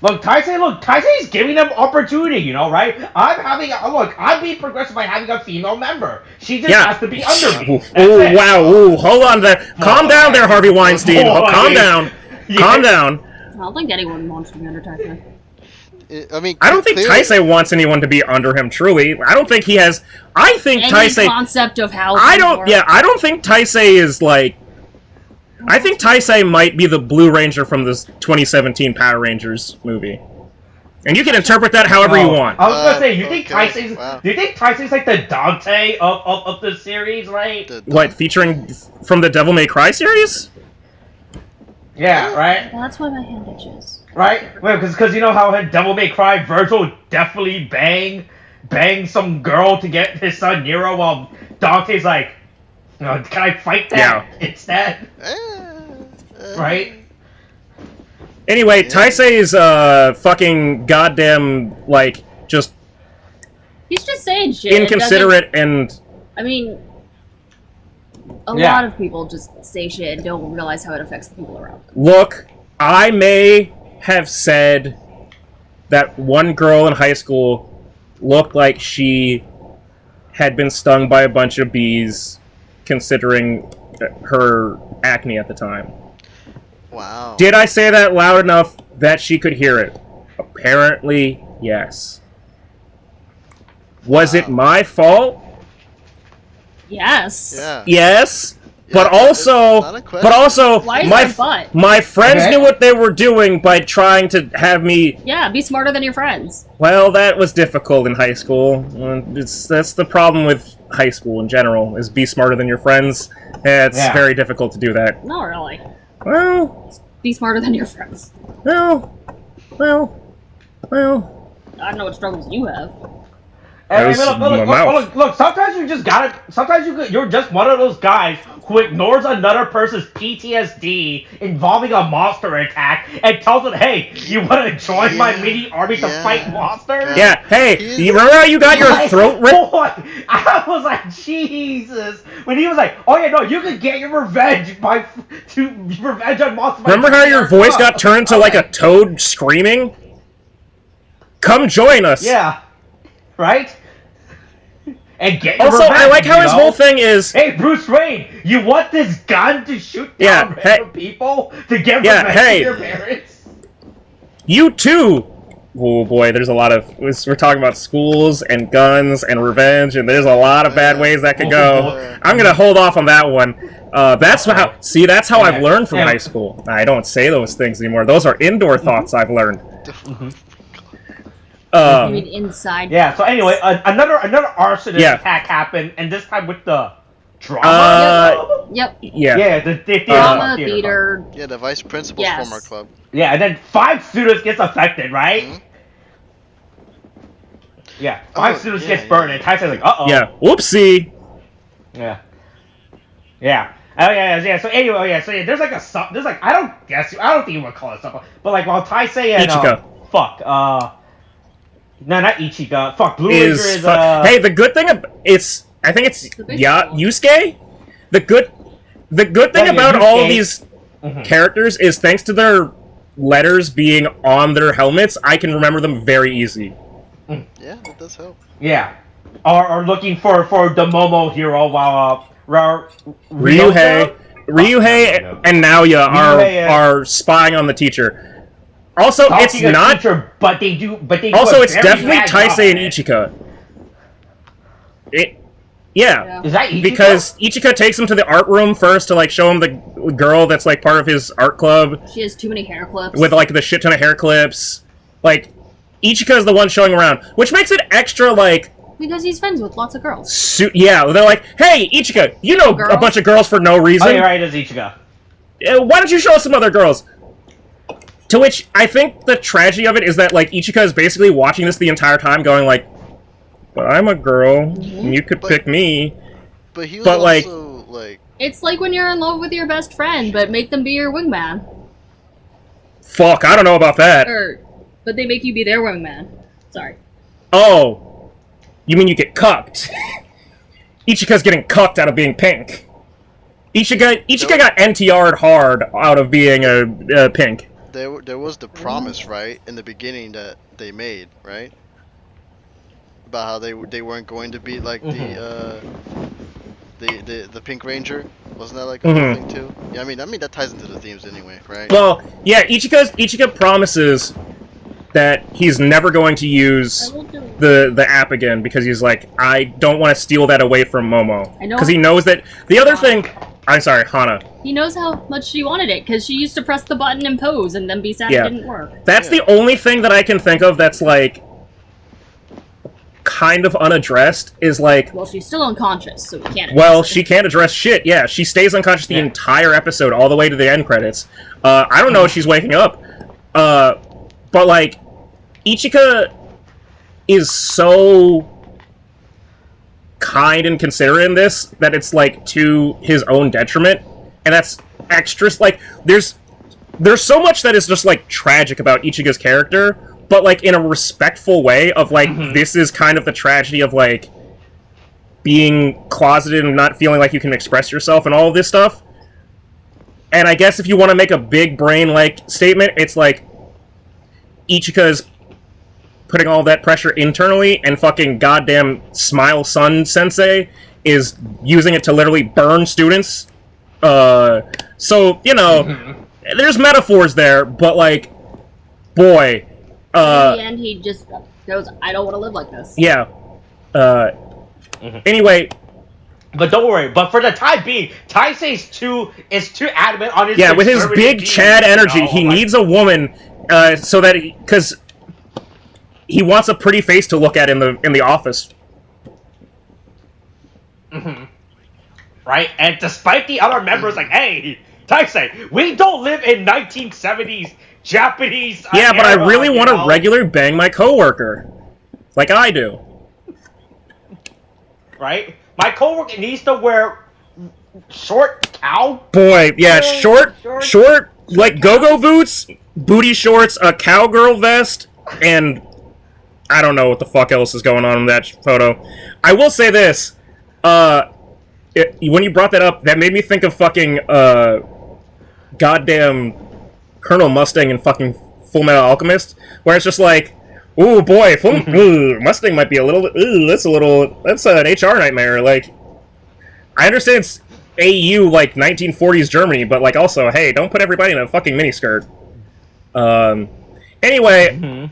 Look, Taisei's giving them opportunity, you know, right? I'm being progressive by having a female member. She just has to be under me. Oh, wow, ooh, hold on there. Calm down there, Harvey Weinstein. Calm down. Calm down. I don't think anyone wants to be under Taisei. I don't think Taisei wants anyone to be under him, truly. I don't think he has... I think Taisei... concept of how I don't think Taisei is, like... I think Taisei might be the Blue Ranger from this 2017 Power Rangers movie. And you can interpret that however you want. I was gonna say, you think Taisei's like the Dante of the series, right? What, featuring from the Devil May Cry series? Yeah, right? That's why my hand itches. Right? Well, because you know how in Devil May Cry, Virgil definitely bang some girl to get his son Nero, while Dante's like, can I fight that instead? Right? Anyway, Taisei is fucking goddamn, like, just... He's just saying shit. Inconsiderate and... I mean... a lot of people just say shit and don't realize how it affects the people around them. Look, I may have said that one girl in high school looked like she had been stung by a bunch of bees, considering her acne at the time. Wow. Did I say that loud enough that she could hear it? Apparently, yes. Was it my fault? Yes. Yeah. Yes. Yeah, But also, Why is my there a but? my friends knew what they were doing by trying to have me. Yeah, be smarter than your friends. Well, that was difficult in high school. That's the problem with high school in general, is be smarter than your friends. It's very difficult to do that. Not really. Well, Be smarter than your friends. well. I don't know what struggles you have. Hey, look, sometimes you just gotta. Sometimes you're just one of those guys who ignores another person's PTSD involving a monster attack and tells them, "Hey, you want to join my mini army to fight monsters?" Yeah. Hey, you remember how you got your throat ripped? Boy, I was like, Jesus. When he was like, "Oh yeah, no, you can get your revenge revenge on monsters." Remember how your voice got turned to like a toad screaming? Come join us. Yeah. Right? And get your Also, revenge, I like how his whole thing is... Hey, Bruce Wayne, you want this gun to shoot down random people to get revenge to your parents? You too! Oh boy, there's a lot of... We're talking about schools and guns and revenge, and there's a lot of bad ways that could go. I'm gonna hold off on that one. That's how... See, that's how I've learned from high school. I don't say those things anymore. Those are indoor thoughts I've learned. You mean inside? Yeah. So anyway, another arsonist attack happened, and this time with the drama. Yep. Yeah. Yeah. The drama theater. Yeah, the vice principal's former club. Yeah, and then 5 students gets affected, right? Mm-hmm. Yeah, 5 students gets burned, and Tyson's like, "Uh oh." Yeah. Whoopsie. Yeah. Yeah. Oh yeah. So anyway, there's like I don't think you would call it something, but like while Taisei and Ichika. No, not Ichika. Fuck, Blue Ranger is Hey, the good thing I think it's Yusuke. The good thing about all of these characters is thanks to their letters being on their helmets, I can remember them very easy. Yeah, that does help. Yeah. Or looking for the Momo hero while Ryuhei and Naoya are spying on the teacher. Also, it's not. Teacher, but they do. Also, it's definitely Taisei and Ichika. Yeah. Is that Ichika? Because Ichika takes him to the art room first to like show him the girl that's like part of his art club. She has too many hair clips. With like the shit ton of hair clips. Like, Ichika is the one showing around, which makes it extra like. Because he's friends with lots of girls. Yeah, they're like, hey, Ichika, you know a bunch of girls for no reason. Oh, you're right, it's Ichika. Why don't you show us some other girls? To which, I think the tragedy of it is that, like, Ichika is basically watching this the entire time going, like, but I'm a girl, and you could pick me. But he was also, like... It's like when you're in love with your best friend, but make them be your wingman. Fuck, I don't know about that. But they make you be their wingman. Sorry. Oh. You mean you get cucked. Ichika's getting cucked out of being pink. Ichika got NTR'd hard out of being a pink. There was the promise, right, in the beginning that they made, right? About how they weren't going to be like the Pink Ranger. Wasn't that like a thing too? Yeah, I mean that ties into the themes anyway, right? Well, yeah, Ichika promises that he's never going to use the app again because he's like, I don't want to steal that away from Momo. Because he knows that the other thing. I'm sorry, Hana. He knows how much she wanted it, because she used to press the button and pose, and then be sad it didn't work. That's the only thing that I can think of that's, like, kind of unaddressed, is like... Well, she's still unconscious, so we can't she can't address shit, yeah. She stays unconscious the entire episode, all the way to the end credits. I don't know if she's waking up. But, like, Ichika is so... kind and considerate in this that it's like to his own detriment, and that's extra. Like there's so much that is just like tragic about Ichiga's character, but like in a respectful way of like this is kind of the tragedy of like being closeted and not feeling like you can express yourself and all of this stuff. And I guess if you want to make a big brain-like statement, it's like Ichika's putting all that pressure internally, and fucking goddamn Smile Sun Sensei is using it to literally burn students. So, you know, there's metaphors there, but, like, boy. In the end, he just goes, I don't want to live like this. Yeah. Anyway. But don't worry. But for the time being, Taisei's too adamant on his. Yeah, with his big Chad energy, he needs a woman, so that because he wants a pretty face to look at in the office. Right, and despite the other members, like, hey, Taisei, we don't live in 1970s Japanese. Yeah, but era, I really want to regular bang my coworker, like I do. Right. My coworker needs to wear short cow. Boy, yeah, short, like go-go boots, booty shorts, a cowgirl vest, and I don't know what the fuck else is going on in that photo. I will say this, when you brought that up, that made me think of fucking, goddamn Colonel Mustang and fucking Full Metal Alchemist, where it's just like, ooh, boy, Mustang might be a little... Ooh, that's an HR nightmare. Like, I understand it's AU, like, 1940s Germany, but, like, also, hey, don't put everybody in a fucking miniskirt. Anyway,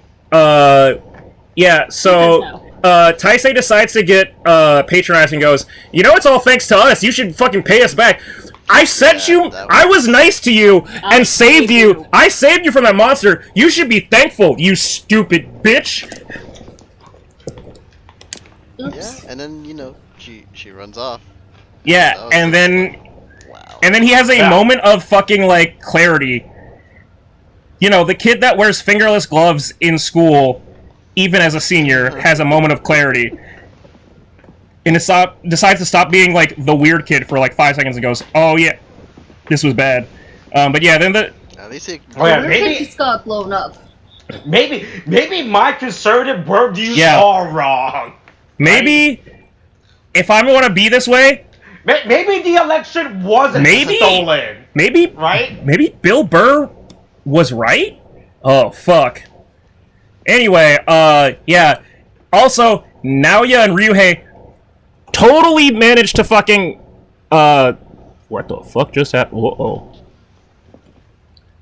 yeah, so, Taisei decides to get, patronizing and goes, you know, it's all thanks to us, you should fucking pay us back. I sent you, I was nice to you, and saved you. I saved you from that monster. You should be thankful, you stupid bitch. Oops. Yeah, and then, you know, she runs off. Yeah, and then he has a moment of fucking, like, clarity. You know, the kid that wears fingerless gloves in school, even as a senior, has a moment of clarity. And decides to stop being, like, the weird kid for, like, 5 seconds and goes, oh, yeah, this was bad. But yeah, then the... At least it... maybe just got blown up. Maybe my conservative word views are wrong. Maybe, if I want to be this way... Maybe the election wasn't stolen. Maybe... Right? Maybe Bill Burr was right? Oh, fuck. Anyway, yeah. Also, Naoya and Ryuhei totally managed to fucking, what the fuck just happened? Uh-oh.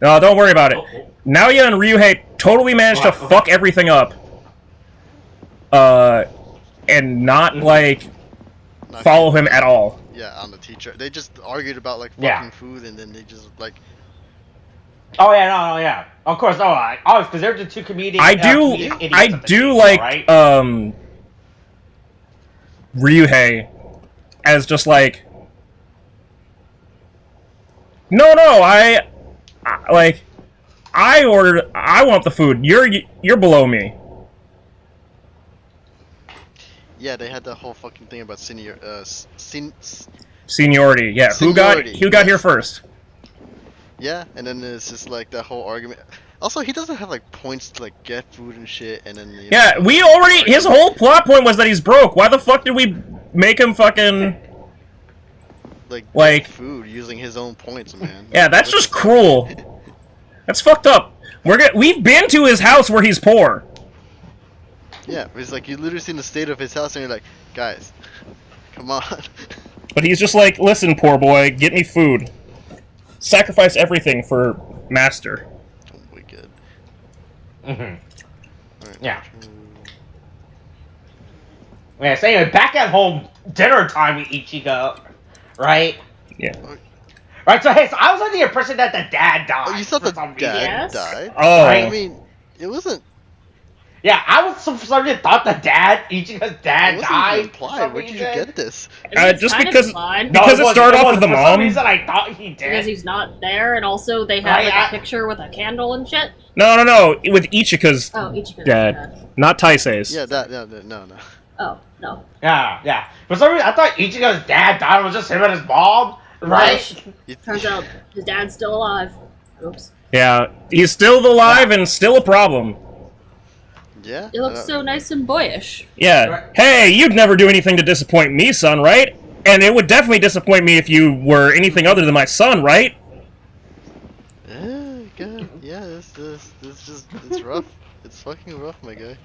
No, don't worry about it. Naoya and Ryuhei totally managed to fuck everything up. And not, like, follow him at all. Yeah, on the teacher. They just argued about, like, fucking food, and then they just, like... Oh, yeah, no, yeah. Of course, no, always, because they're the two comedic idiots I do like, right? Ryuhei as just like, no, I want the food. You're below me. Yeah, they had the whole fucking thing about seniority. Yeah, Seniority, who got here first? Yeah, and then it's just like that whole argument. Also, he doesn't have like points to like get food and shit, and then yeah, we already his whole plot point was that he's broke. Why the fuck did we make him fucking like food using his own points, man? Yeah, that's just cruel. That's fucked up. We've been to his house where he's poor. Yeah, it's like you literally seen the state of his house, and you're like, guys, come on. But he's just like, listen, poor boy, get me food. Sacrifice everything for master. Oh my god. Right, yeah. Yeah. Yeah, saying back at home, dinner time with Ichigo, right? Yeah. Right, so hey, so I was under the impression that the dad died. Oh, you thought the dad Yes. died? Oh. I mean, it wasn't... Yeah, I was for some reason thought Ichigo's dad died. Implied. Where'd you get this? Just because it it started off with the mom. For some reason, I thought he did. Because he's not there, and also they have like a picture with a candle and shit. No. With Ichika's dad, dad. Not Taisei's. Yeah, no. Oh, no. Yeah. For some reason, I thought Ichigo's dad died was just him and his mom, right? Turns out his dad's still alive. Oops. Yeah, he's still alive and still a problem. Yeah. It looks so nice and boyish. Yeah. Right. Hey, you'd never do anything to disappoint me, son, right? And it would definitely disappoint me if you were anything other than my son, right? Yeah, God. Yeah, it's rough. It's fucking rough, my guy.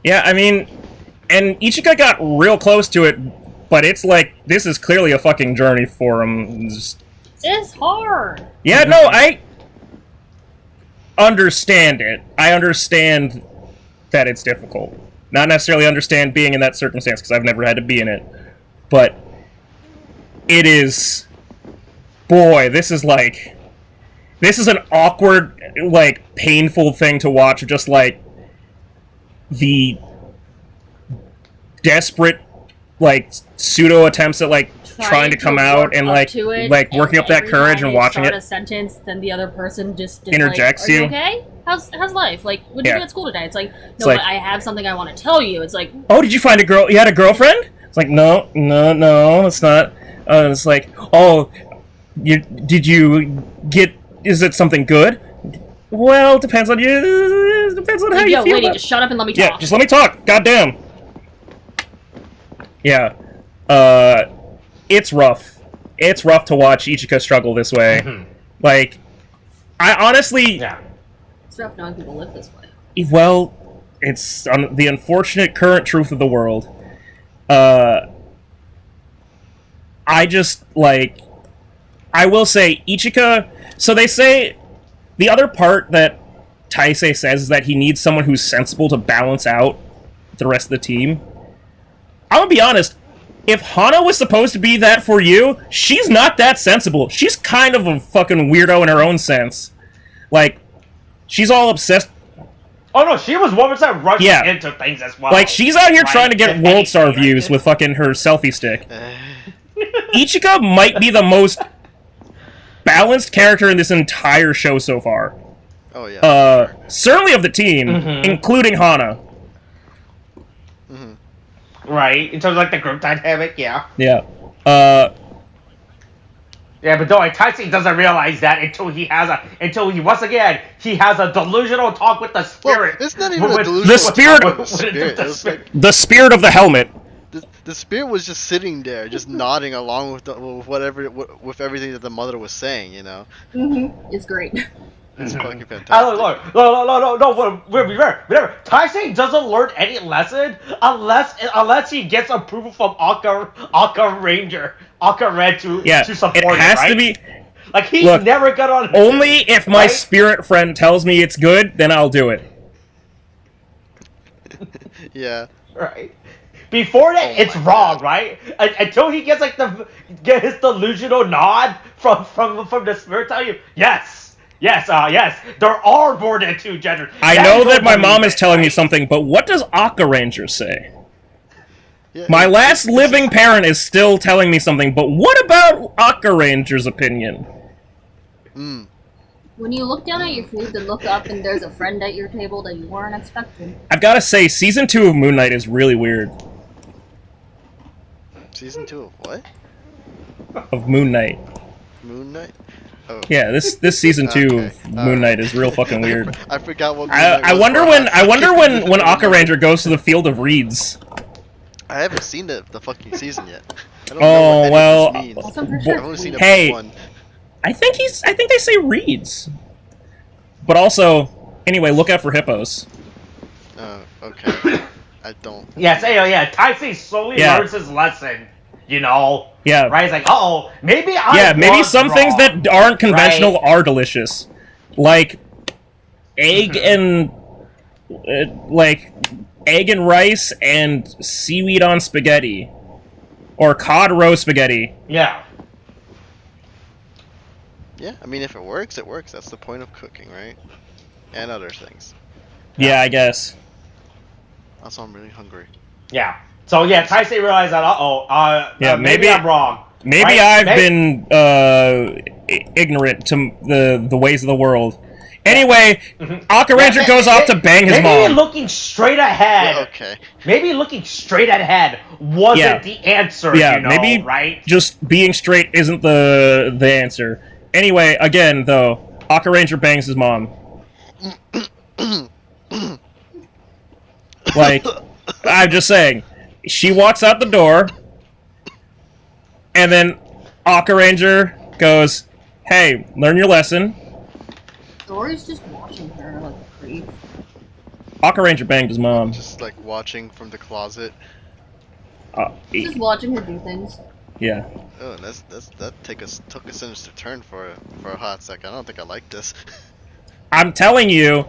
Yeah, I mean, and Ichika got real close to it, but it's like, this is clearly a fucking journey for him. It's hard. Yeah, no, I understand it. I understand that it's difficult. Not necessarily understand being in that circumstance, because I've never had to be in it. But it is... Boy, this is like... This is an awkward, like, painful thing to watch, just like... The desperate, like, pseudo attempts at, like, trying to come out and, like working up that courage and watching it. A sentence, then the other person just interjects like, Are you okay? How's life? Like, what did you do at school today? It's like, no, like, I have something I want to tell you. It's like, oh, did you find a girl? You had a girlfriend? It's like, no, it's not. It's like, oh, did you get? Is it something good? Well, depends on you. Depends on how you feel. Lady, just shut up and let me talk. Yeah, just let me talk. Goddamn. Yeah. It's rough. It's rough to watch Ichika struggle this way. Mm-hmm. Like, I honestly... Yeah. It's rough knowing people live this way. Well, it's the unfortunate current truth of the world. I just, like... I will say, Ichika... So they say... The other part that Taisei says is that he needs someone who's sensible to balance out the rest of the team. I'm gonna be honest... If Hana was supposed to be that for you, she's not that sensible. She's kind of a fucking weirdo in her own sense. Like, she's all obsessed. Oh no, she was 1% rushing into things as well. Like, she's out here trying to get World Star views with fucking her selfie stick. Ichika might be the most balanced character in this entire show so far. Oh yeah. Sure. Certainly of the team, including Hana. Right, in terms of, like, the group dynamic, yeah. Yeah. Yeah, but though Taisei doesn't realize that until he has a delusional talk with the spirit. Well, it's not even a delusional talk with the spirit. The spirit of the helmet. The spirit was just sitting there, just nodding along with with everything that the mother was saying, you know. Mm-hmm. It's great. It's fucking fantastic. No, remember, Taisei doesn't learn any lesson unless he gets approval from Aka Red to support it, it has right? to be... Like, he's never got on... Only if my spirit friend tells me it's good, then I'll do it. Yeah. Right. Before that, it's wrong, right? Until he gets, like, his delusional nod from the spirit telling you, yes, there are more than two genders. I know that my mom is telling me something, but what does Aka Ranger say? Yeah, my last living parent is still telling me something, but what about Aka Ranger's opinion? When you look down at your food, then look up and there's a friend at your table that you weren't expecting. I've got to say, Season 2 of Moon Knight is really weird. Season 2 of what? Of Moon Knight. Moon Knight? Oh. Yeah, this Season 2 of Moon Knight is real fucking weird. I forgot what I wonder when Aka Ranger goes to the Field of Reeds. I haven't seen the fucking season yet. I don't know what well, means. I've only seen one. I think they say reeds. But also, anyway, look out for hippos. Oh, okay. I don't. Yes, Taisei slowly learns his lesson. You know. Yeah. Right. It's like, maybe maybe some things that aren't conventional are delicious, like egg and egg and rice and seaweed on spaghetti, or cod roe spaghetti. Yeah. Yeah, I mean, if it works, it works. That's the point of cooking, right? And other things. Yeah, I guess. Also, I'm really hungry. Yeah. So, Taisei realized that, maybe I'm wrong. Maybe I've been ignorant to the ways of the world. Anyway, Aka Ranger goes off to bang his mom. Maybe looking straight ahead. Yeah, okay. Maybe looking straight ahead wasn't the answer, maybe right? Just being straight isn't the answer. Anyway, again, though, Aka Ranger bangs his mom. Like, I'm just saying, she walks out the door, and then Aqua Ranger goes, "Hey, learn your lesson." Dory's just watching her like a creep. Aqua Ranger banged his mom. Just like watching from the closet. Just watching her do things. Yeah. Oh, and that took a sinister turn for a hot second. I don't think I like this. I'm telling you,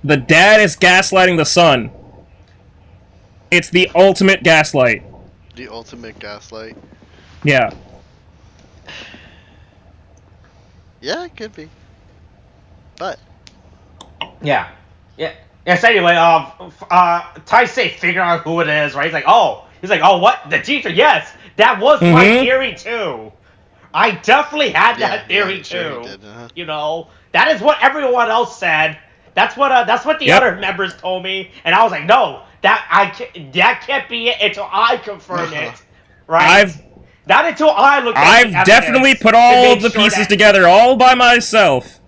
the dad is gaslighting the son. It's the ultimate gaslight. The ultimate gaslight. Yeah. Yeah, it could be. But yeah. Yes. Anyway, Taisei figure out who it is, right? He's like, oh, what? The teacher? Yes, that was my theory too. I definitely had that theory too. Did, You know, that is what everyone else said. That's what the other members told me, and I was like, no, that can't be it until I confirm it, right? Not until I look at the evidence. I've definitely put all the pieces together all by myself.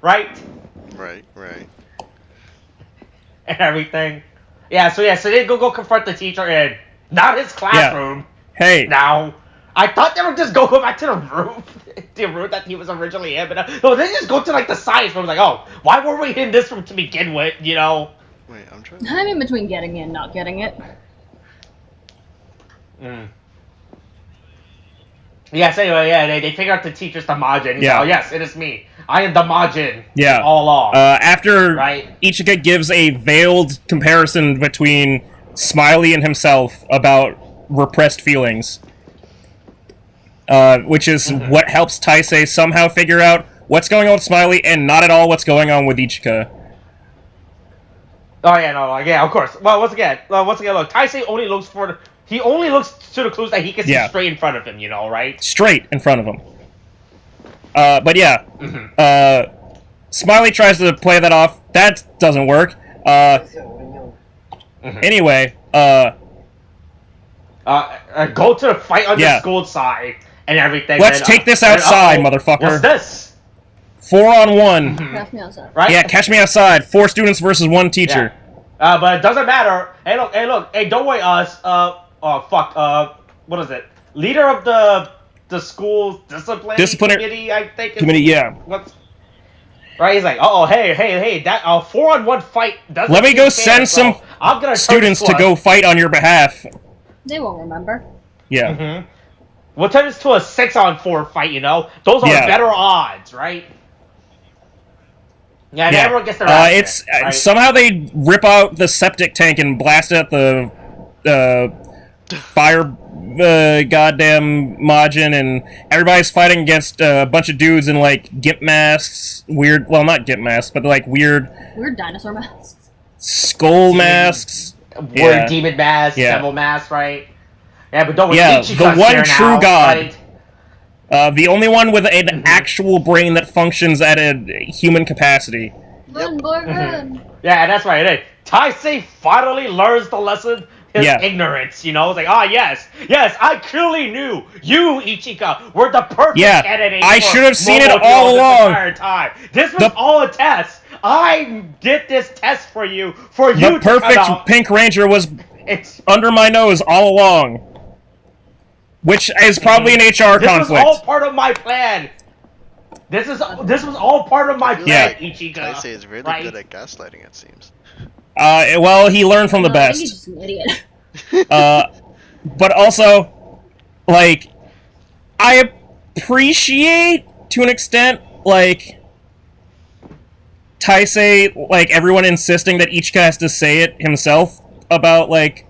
Right. And everything. Yeah, so they go confront the teacher in not his classroom. Yeah. Hey. Now, I thought they would just go back to the room that he was originally in, but no, they just go to like the science room. Like, oh, why were we in this room to begin with? You know. Wait, I'm in between getting it and not getting it. Yes, anyway, they figure out the teacher's the Majin. Yeah. Oh, yes, it is me. I am the Majin. Yeah. All along. After Ichika gives a veiled comparison between Smiley and himself about repressed feelings, which is what helps Taisei somehow figure out what's going on with Smiley and not at all what's going on with Ichika. Oh, yeah, no, yeah, of course. Well, once again, look, Taisei only looks to the clues that he can see straight in front of him, you know, right? Straight in front of him. But yeah, Smiley tries to play that off. That doesn't work. Anyway, go to the fight on the school side and everything. Let's take this outside, motherfucker. What's this? 4-on-1. Catch me outside. Right? Yeah, catch me outside. 4 students versus 1 teacher. Yeah. But it doesn't matter. Hey, look. Hey, don't worry, us. What is it? Leader of the school disciplinary committee, I think. What's right? He's like, hey, that 4-on-1 fight doesn't. Let me go send some students to go fight on your behalf. They won't remember. Yeah. We'll turn this to a 6-on-4 fight. You know, those are better odds, right? Yeah, and everyone gets their ass hit, right? Somehow they rip out the septic tank and blast it at the fire goddamn Majin, and everybody's fighting against a bunch of dudes in like gimp masks, not gimp masks, but like weird dinosaur masks, skull masks, weird demon masks, devil masks, right? Yeah, but don't the one true god. Right? The only one with an actual brain that functions at a human capacity. Run, boy, run! Yeah, that's right. Taisei finally learns the lesson. His ignorance, you know, it's like, yes, I clearly knew you, Ichika, were the perfect candidate. I should have seen it all along. Entire time. This was all a test. I did this test for you. The perfect Pink Ranger was under my nose all along, which is probably an HR conflict. This was all part of my plan. This was all part of my plan, Ichika. Taisei is really good at gaslighting, it seems. Well, he learned from the best. He's just an idiot. But also, like, I appreciate, to an extent, like, Taisei, like, everyone insisting that each guy has to say it himself about, like,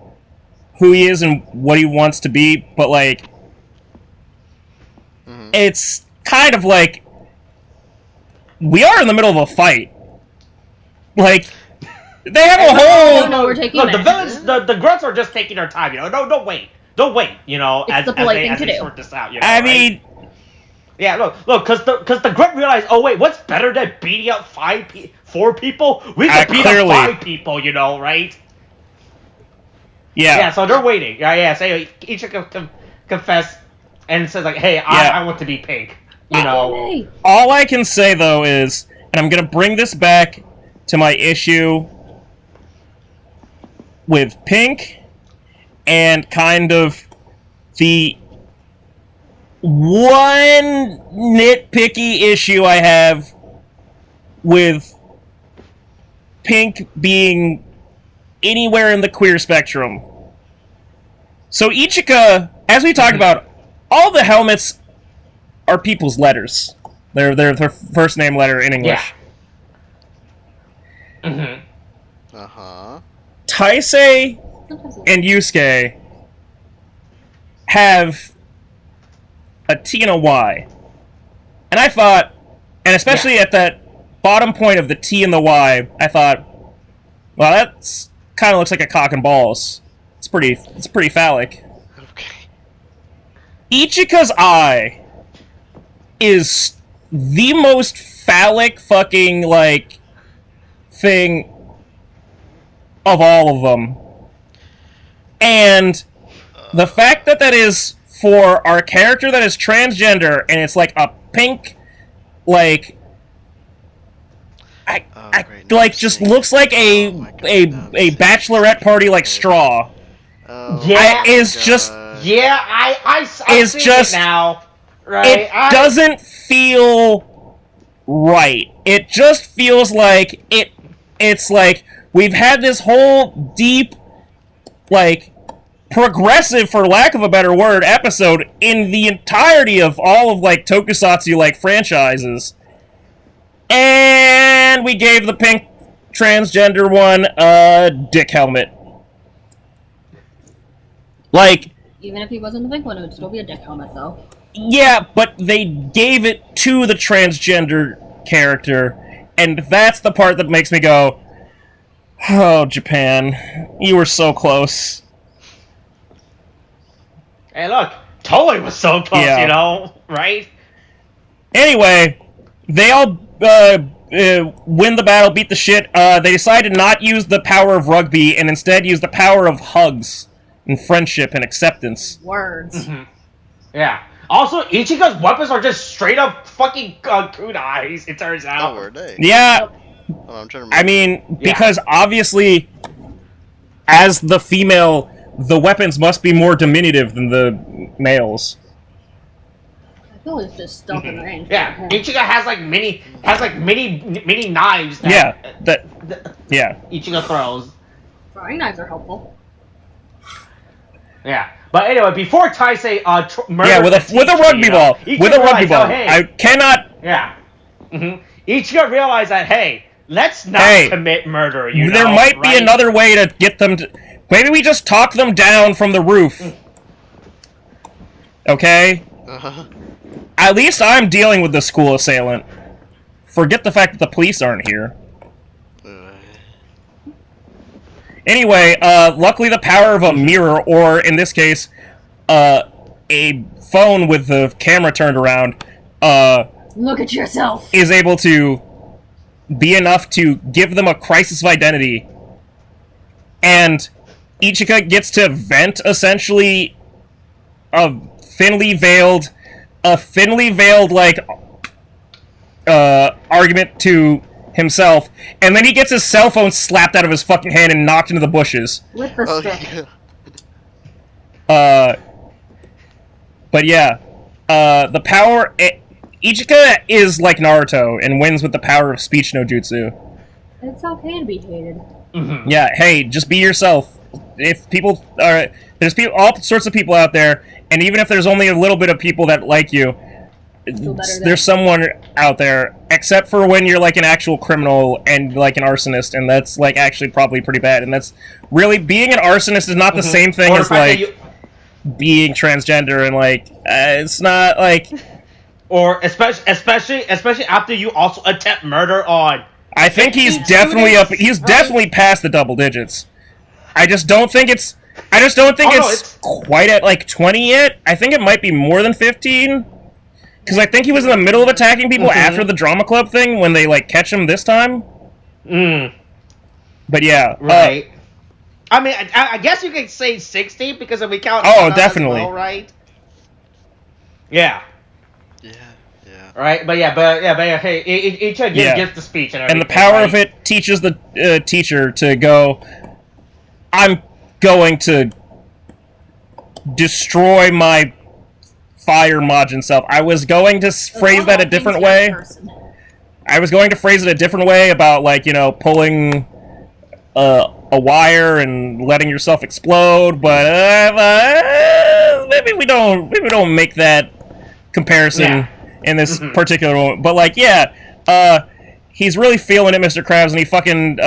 who he is and what he wants to be, but, like, it's kind of like, we are in the middle of a fight. Like, they have a whole. No, we're taking the villains, the grunts are just taking their time. You know, don't wait. You know, as they sort this out. You know, I mean, yeah, look, because the grunt realized, oh wait, what's better than beating up 4 people? We can beat up 5 people. You know, right? Yeah. Yeah. So they're waiting. Yeah. So each confess and says like, hey, I want to be pink. You know. All I can say though is, and I'm gonna bring this back to my issue with Pink and kind of the one nitpicky issue I have with Pink being anywhere in the queer spectrum. So Ichika, as we talked about, all the helmets are people's letters. They're their first name letter in English. Yeah. Taisei and Yusuke have a T and a Y. And I thought, and especially at that bottom point of the T and the Y, I thought, well, that's kind of looks like a cock and balls. It's pretty phallic. Okay. Ichika's eye is the most phallic fucking, like, thing of all of them. And the fact that that is for our character that is transgender, and it's like a pink, like, just looks like a bachelorette party, like, straw. Is just... Yeah, I see it now. Right? It doesn't feel right. It just feels like it's like we've had this whole deep, like, progressive, for lack of a better word, episode in the entirety of all of, like, tokusatsu, like, franchises. And we gave the pink transgender one a dick helmet. Like... Even if he wasn't the pink one, it would still be a dick helmet, though. Yeah, but they gave it to the transgender character, and that's the part that makes me go, oh, Japan, you were so close. Hey, look, Toei was so close, you know, right? Anyway, they all win the battle, beat the shit. They decide to not use the power of rugby, and instead use the power of hugs, and friendship, and acceptance. Words. Mm-hmm. Yeah. Also, Ichika's weapons are just straight up fucking kunais, it turns out. Oh, were they? Yeah. Oh, I'm trying to remember. I mean, because obviously, as the female, the weapons must be more diminutive than the males. I feel it's just stuff in range. Yeah, Ichika has like mini knives. That, Ichika throws. Throwing knives are helpful. Yeah, but anyway, before Taisei murders with a rugby ball, hey, I cannot. Yeah. Ichika realized that let's not commit murder. There might be another way to get them to. Maybe we just talk them down from the roof. Okay. At least I'm dealing with the school assailant. Forget the fact that the police aren't here. Anyway, luckily the power of a mirror, or in this case, a phone with the camera turned around, look at yourself, is able to be enough to give them a crisis of identity. And Ichika gets to vent, essentially, a thinly veiled, like, argument to himself, and then he gets his cell phone slapped out of his fucking hand and knocked into the bushes. With the stick. But yeah, the power... Ichika is like Naruto and wins with the power of speech no jutsu. It's okay to be hated. Mm-hmm. Yeah, hey, just be yourself. If people are... There's all sorts of people out there, and even if there's only a little bit of people that like you, there's someone out there, except for when you're like an actual criminal and like an arsonist, and that's like actually probably pretty bad. And that's really, being an arsonist is not the same thing as like being transgender, and like it's not like, or especially after you also attempt murder on. I think he's definitely up. He's definitely past the double digits. I just don't think it's. It's quite at like 20 yet. I think it might be more than 15. Because I think he was in the middle of attacking people after the drama club thing when they, like, catch him this time. But yeah. Right. I mean, I guess you could say 60 because if we count... Oh, definitely. Well, right? Yeah. Yeah. Yeah. Right, but hey, each gives the speech and the power of it teaches the teacher to go. I'm going to destroy my fire Majin self. I was going to phrase that a different way. I was going to phrase it a different way about, like, you know, pulling a wire and letting yourself explode, but maybe we don't make that comparison in this particular moment. But, like, he's really feeling it, Mr. Krabs, and he fucking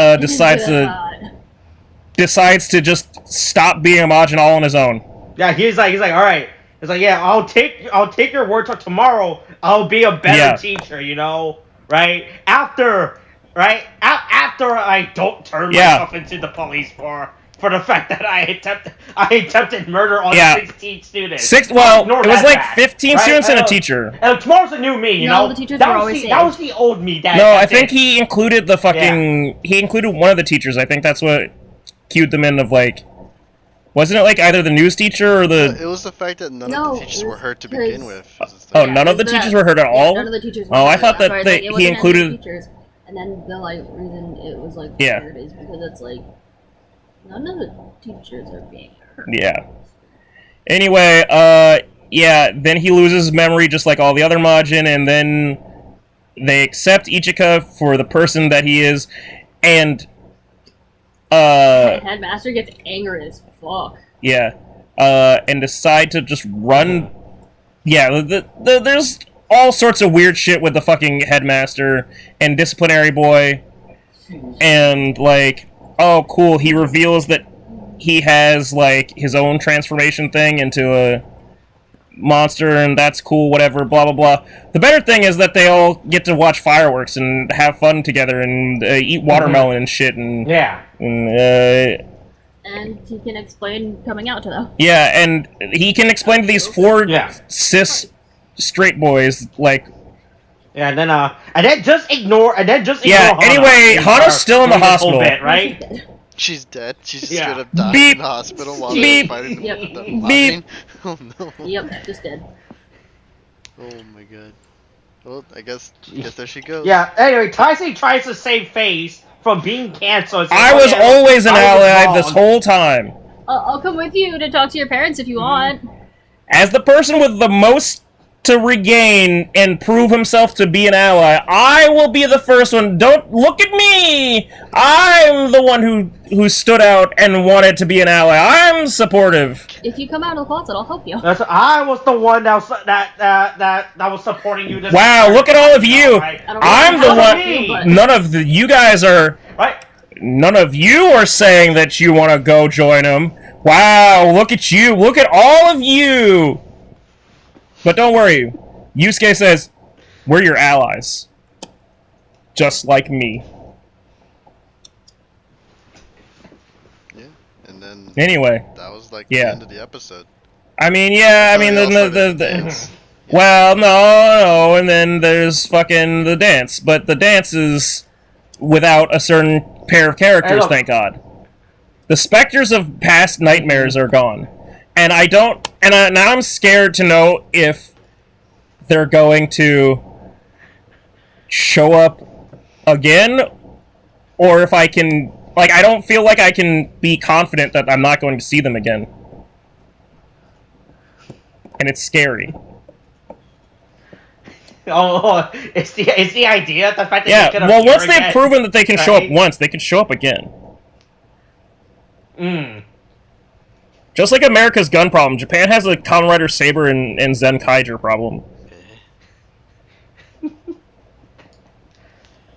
decides to just stop being a Majin all on his own. Yeah, he's like, all right. He's like, yeah, I'll take your word till tomorrow. I'll be a better teacher, you know, right? After I don't turn myself into the police for the fact that I attempted murder on 16 students. It was like 15 students and a teacher. And tomorrow's a new me, you know. The teachers were always that was the old me. I think he included the fucking. He included one of the teachers. I think that's what cued them in of, like. Wasn't it like either the news teacher or the? It was the fact that none of the teachers were hurt to begin with. None of the teachers were hurt at all. None of the teachers. I thought that he included. Teachers. And then the reason it was weird is because it's like none of the teachers are being hurt. Yeah. Anyway, then he loses memory just like all the other Majin, and then they accept Ichika for the person that he is, and the headmaster gets angry as fuck. Yeah. And decide to just run. Yeah, there's all sorts of weird shit with the fucking headmaster and disciplinary boy. And, like, oh, cool, he reveals that he has, like, his own transformation thing into a monster, and that's cool, whatever, blah, blah, blah. The better thing is that they all get to watch fireworks and have fun together and eat watermelon and shit, and... Yeah. And he can explain coming out to them. Yeah, and he can explain to these four cis straight boys, like... Yeah, and then just ignore Yeah, anyway, Hana's still in the hospital. Bit, right? She's dead. She's straight up died in the hospital while they're fighting the machine. Oh no. Yep, just dead. Oh my god. Well, I guess there she goes. Yeah, anyway, Tyson tries to save Face from being canceled. I was always an ally this whole time. I'll come with you to talk to your parents if you want. As the person with the most to regain and prove himself to be an ally, I will be the first one. Don't look at me! I'm the one who stood out and wanted to be an ally. I'm supportive. If you come out of the closet, I'll help you. I was the one that was supporting you. Wow, look at all of you! Right? I'm the one. None of you guys are. Right. None of you are saying that you want to go join him. Wow, look at you! Look at all of you! But don't worry, Yusuke says, we're your allies. Just like me. Yeah, and then... Anyway. That was like the end of the episode. I mean, well, no, and then there's fucking the dance. But the dance is without a certain pair of characters, thank God. The specters of past nightmares are gone. And now I'm scared to know if they're going to show up again, or if I can, like, I don't feel like I can be confident that I'm not going to see them again. And it's scary. Oh, it's the idea, the fact that they can well, once they've proven that they can show up once, they can show up again. Just like America's gun problem, Japan has a Kamen Rider Saber and Zen Kaiger problem.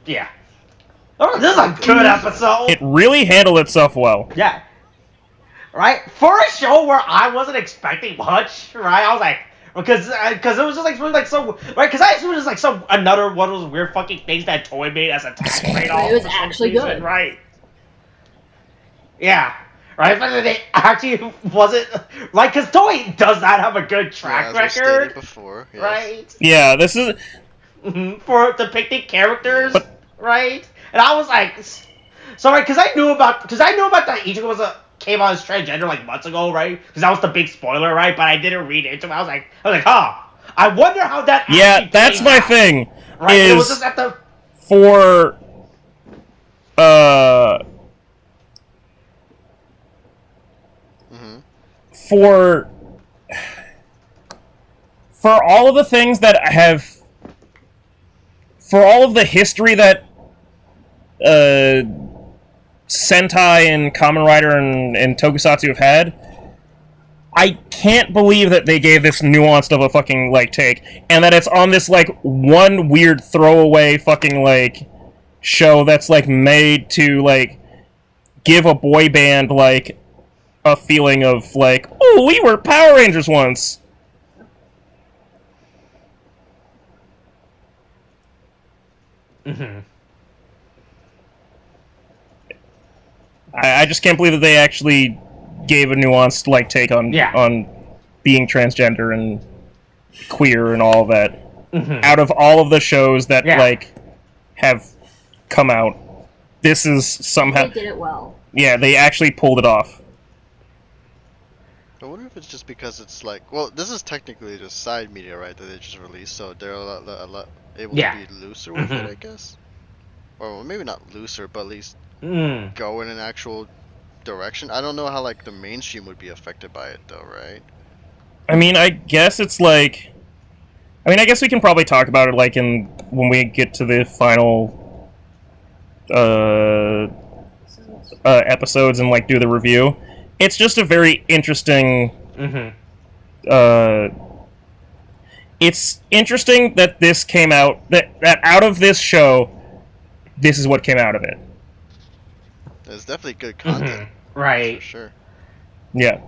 Yeah. Oh, this is a good episode. It really handled itself well. Yeah. Right? For a show where I wasn't expecting much, right? I was like, because it was just like really like so, right? Because I assumed it was like another one of those weird fucking things that Toei made as a tax write-off. It was actually good, right? Yeah. Right, but it actually wasn't like, because Toei does not have a good track record before, yes. Right? Yeah, this is for depicting characters, right? And I was like, sorry, because I knew about that Ichigo came out as transgender like months ago, right? Because that was the big spoiler, right? But I didn't read into it. I was like, huh. I wonder how that. Yeah, that's my thing. Right? Is it was just at the for for all of the things that have, for all of the history that Sentai and Kamen Rider and Tokusatsu have had, I can't believe that they gave this nuanced of a fucking, like, take, and that it's on this, like, one weird throwaway fucking, like, show that's, like, made to, like, give a boy band, like, a feeling of, like, oh, we were Power Rangers once. Mm-hmm. I just can't believe that they actually gave a nuanced, like, take on being transgender and queer and all of that. Mm-hmm. Out of all of the shows that like have come out, this is somehow they did it well. Yeah, they actually pulled it off. I wonder if it's just because it's like, well, this is technically just side media, right? That they just released, so they're a lot able to be looser with it, I guess. Or maybe not looser, but at least go in an actual direction. I don't know how like the mainstream would be affected by it though, right? I mean, I guess it's like, I guess we can probably talk about it like when we get to the final episodes and like do the review. It's just a very interesting. It's interesting that this came out, that out of this show, this is what came out of it. There's definitely good content. Right. For sure. Yeah.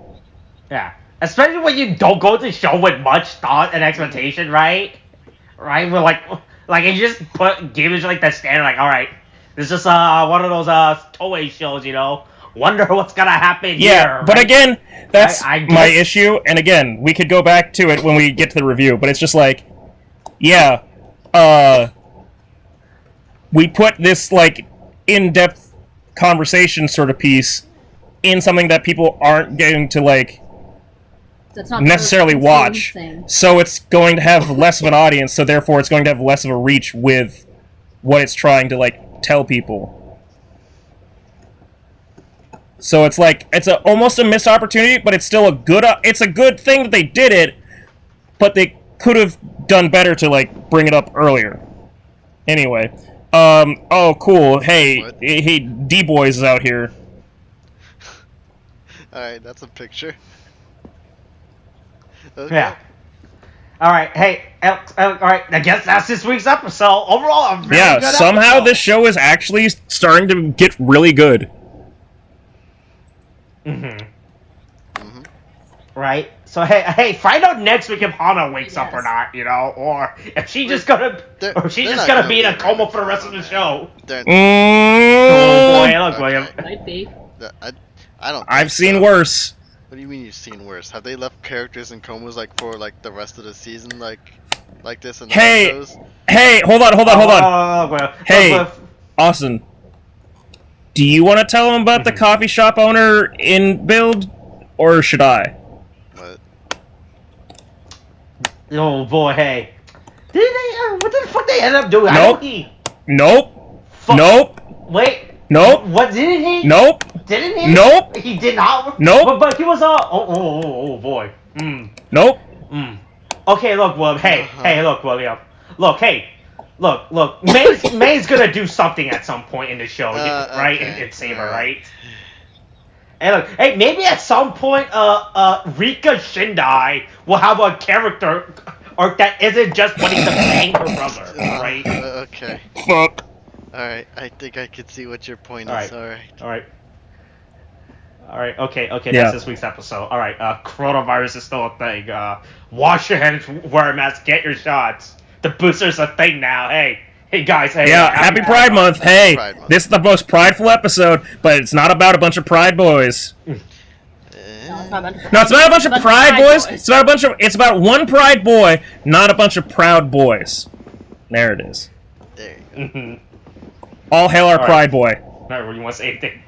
Yeah. Especially when you don't go to the show with much thought and expectation, right? Right? We're like you just give it like that standard, like, alright, this is just one of those Toei shows, you know? Wonder what's gonna happen here. Yeah, but right? again, that's my issue, and again, we could go back to it when we get to the review, but it's just like, yeah, we put this, like, in-depth conversation sort of piece in something that people aren't going to, like, that's not necessarily watch, so it's going to have less of an audience, so therefore it's going to have less of a reach with what it's trying to, like, tell people. So it's like, it's almost a missed opportunity, but it's still a good thing that they did it, but they could have done better to, like, bring it up earlier. Anyway, oh, cool, hey, D-Boys is out here. Alright, that's a picture. Okay. Yeah. Alright, hey, alright, I guess that's this week's episode. Overall, I'm very good somehow episode. This show is actually starting to get really good. Right? So, hey, find out next week if Hana wakes up or not, you know? Or if she's just gonna be in a coma for the rest of the show. Oh boy, look, William. Might be. I don't. I've seen worse. What do you mean you've seen worse? Have they left characters in comas like for like the rest of the season like this in the shows? Hey, hold on. Hey, Austin. Do you want to tell him about the coffee shop owner in Build, or should I? What? Oh boy, hey. What the fuck they end up doing? Nope. Wait. Nope. What didn't he? Nope. Didn't he? Nope. He did not. Nope. But he was oh boy. Nope. Okay, look, William. Hey, look, William. Look, hey. Look. May's gonna do something at some point in the show, right? Okay. And save her, right? And look, hey, maybe at some point, Rika Shindai will have a character arc that isn't just wanting to bang her brother, right? Okay. Fuck. Alright, I think I can see what your point is. Alright, okay, that's this week's episode. Alright, coronavirus is still a thing. Wash your hands, wear a mask, get your shots. The booster's a thing now, hey guys, hey. Yeah, happy Pride Month, hey. Pride Month. This is the most prideful episode, but it's not about a bunch of Pride boys. No, it's not a bunch of Pride boys. It's about one Pride boy, not a bunch of proud boys. There it is. There you go. All hail our Pride boy. Alright, you want to say anything?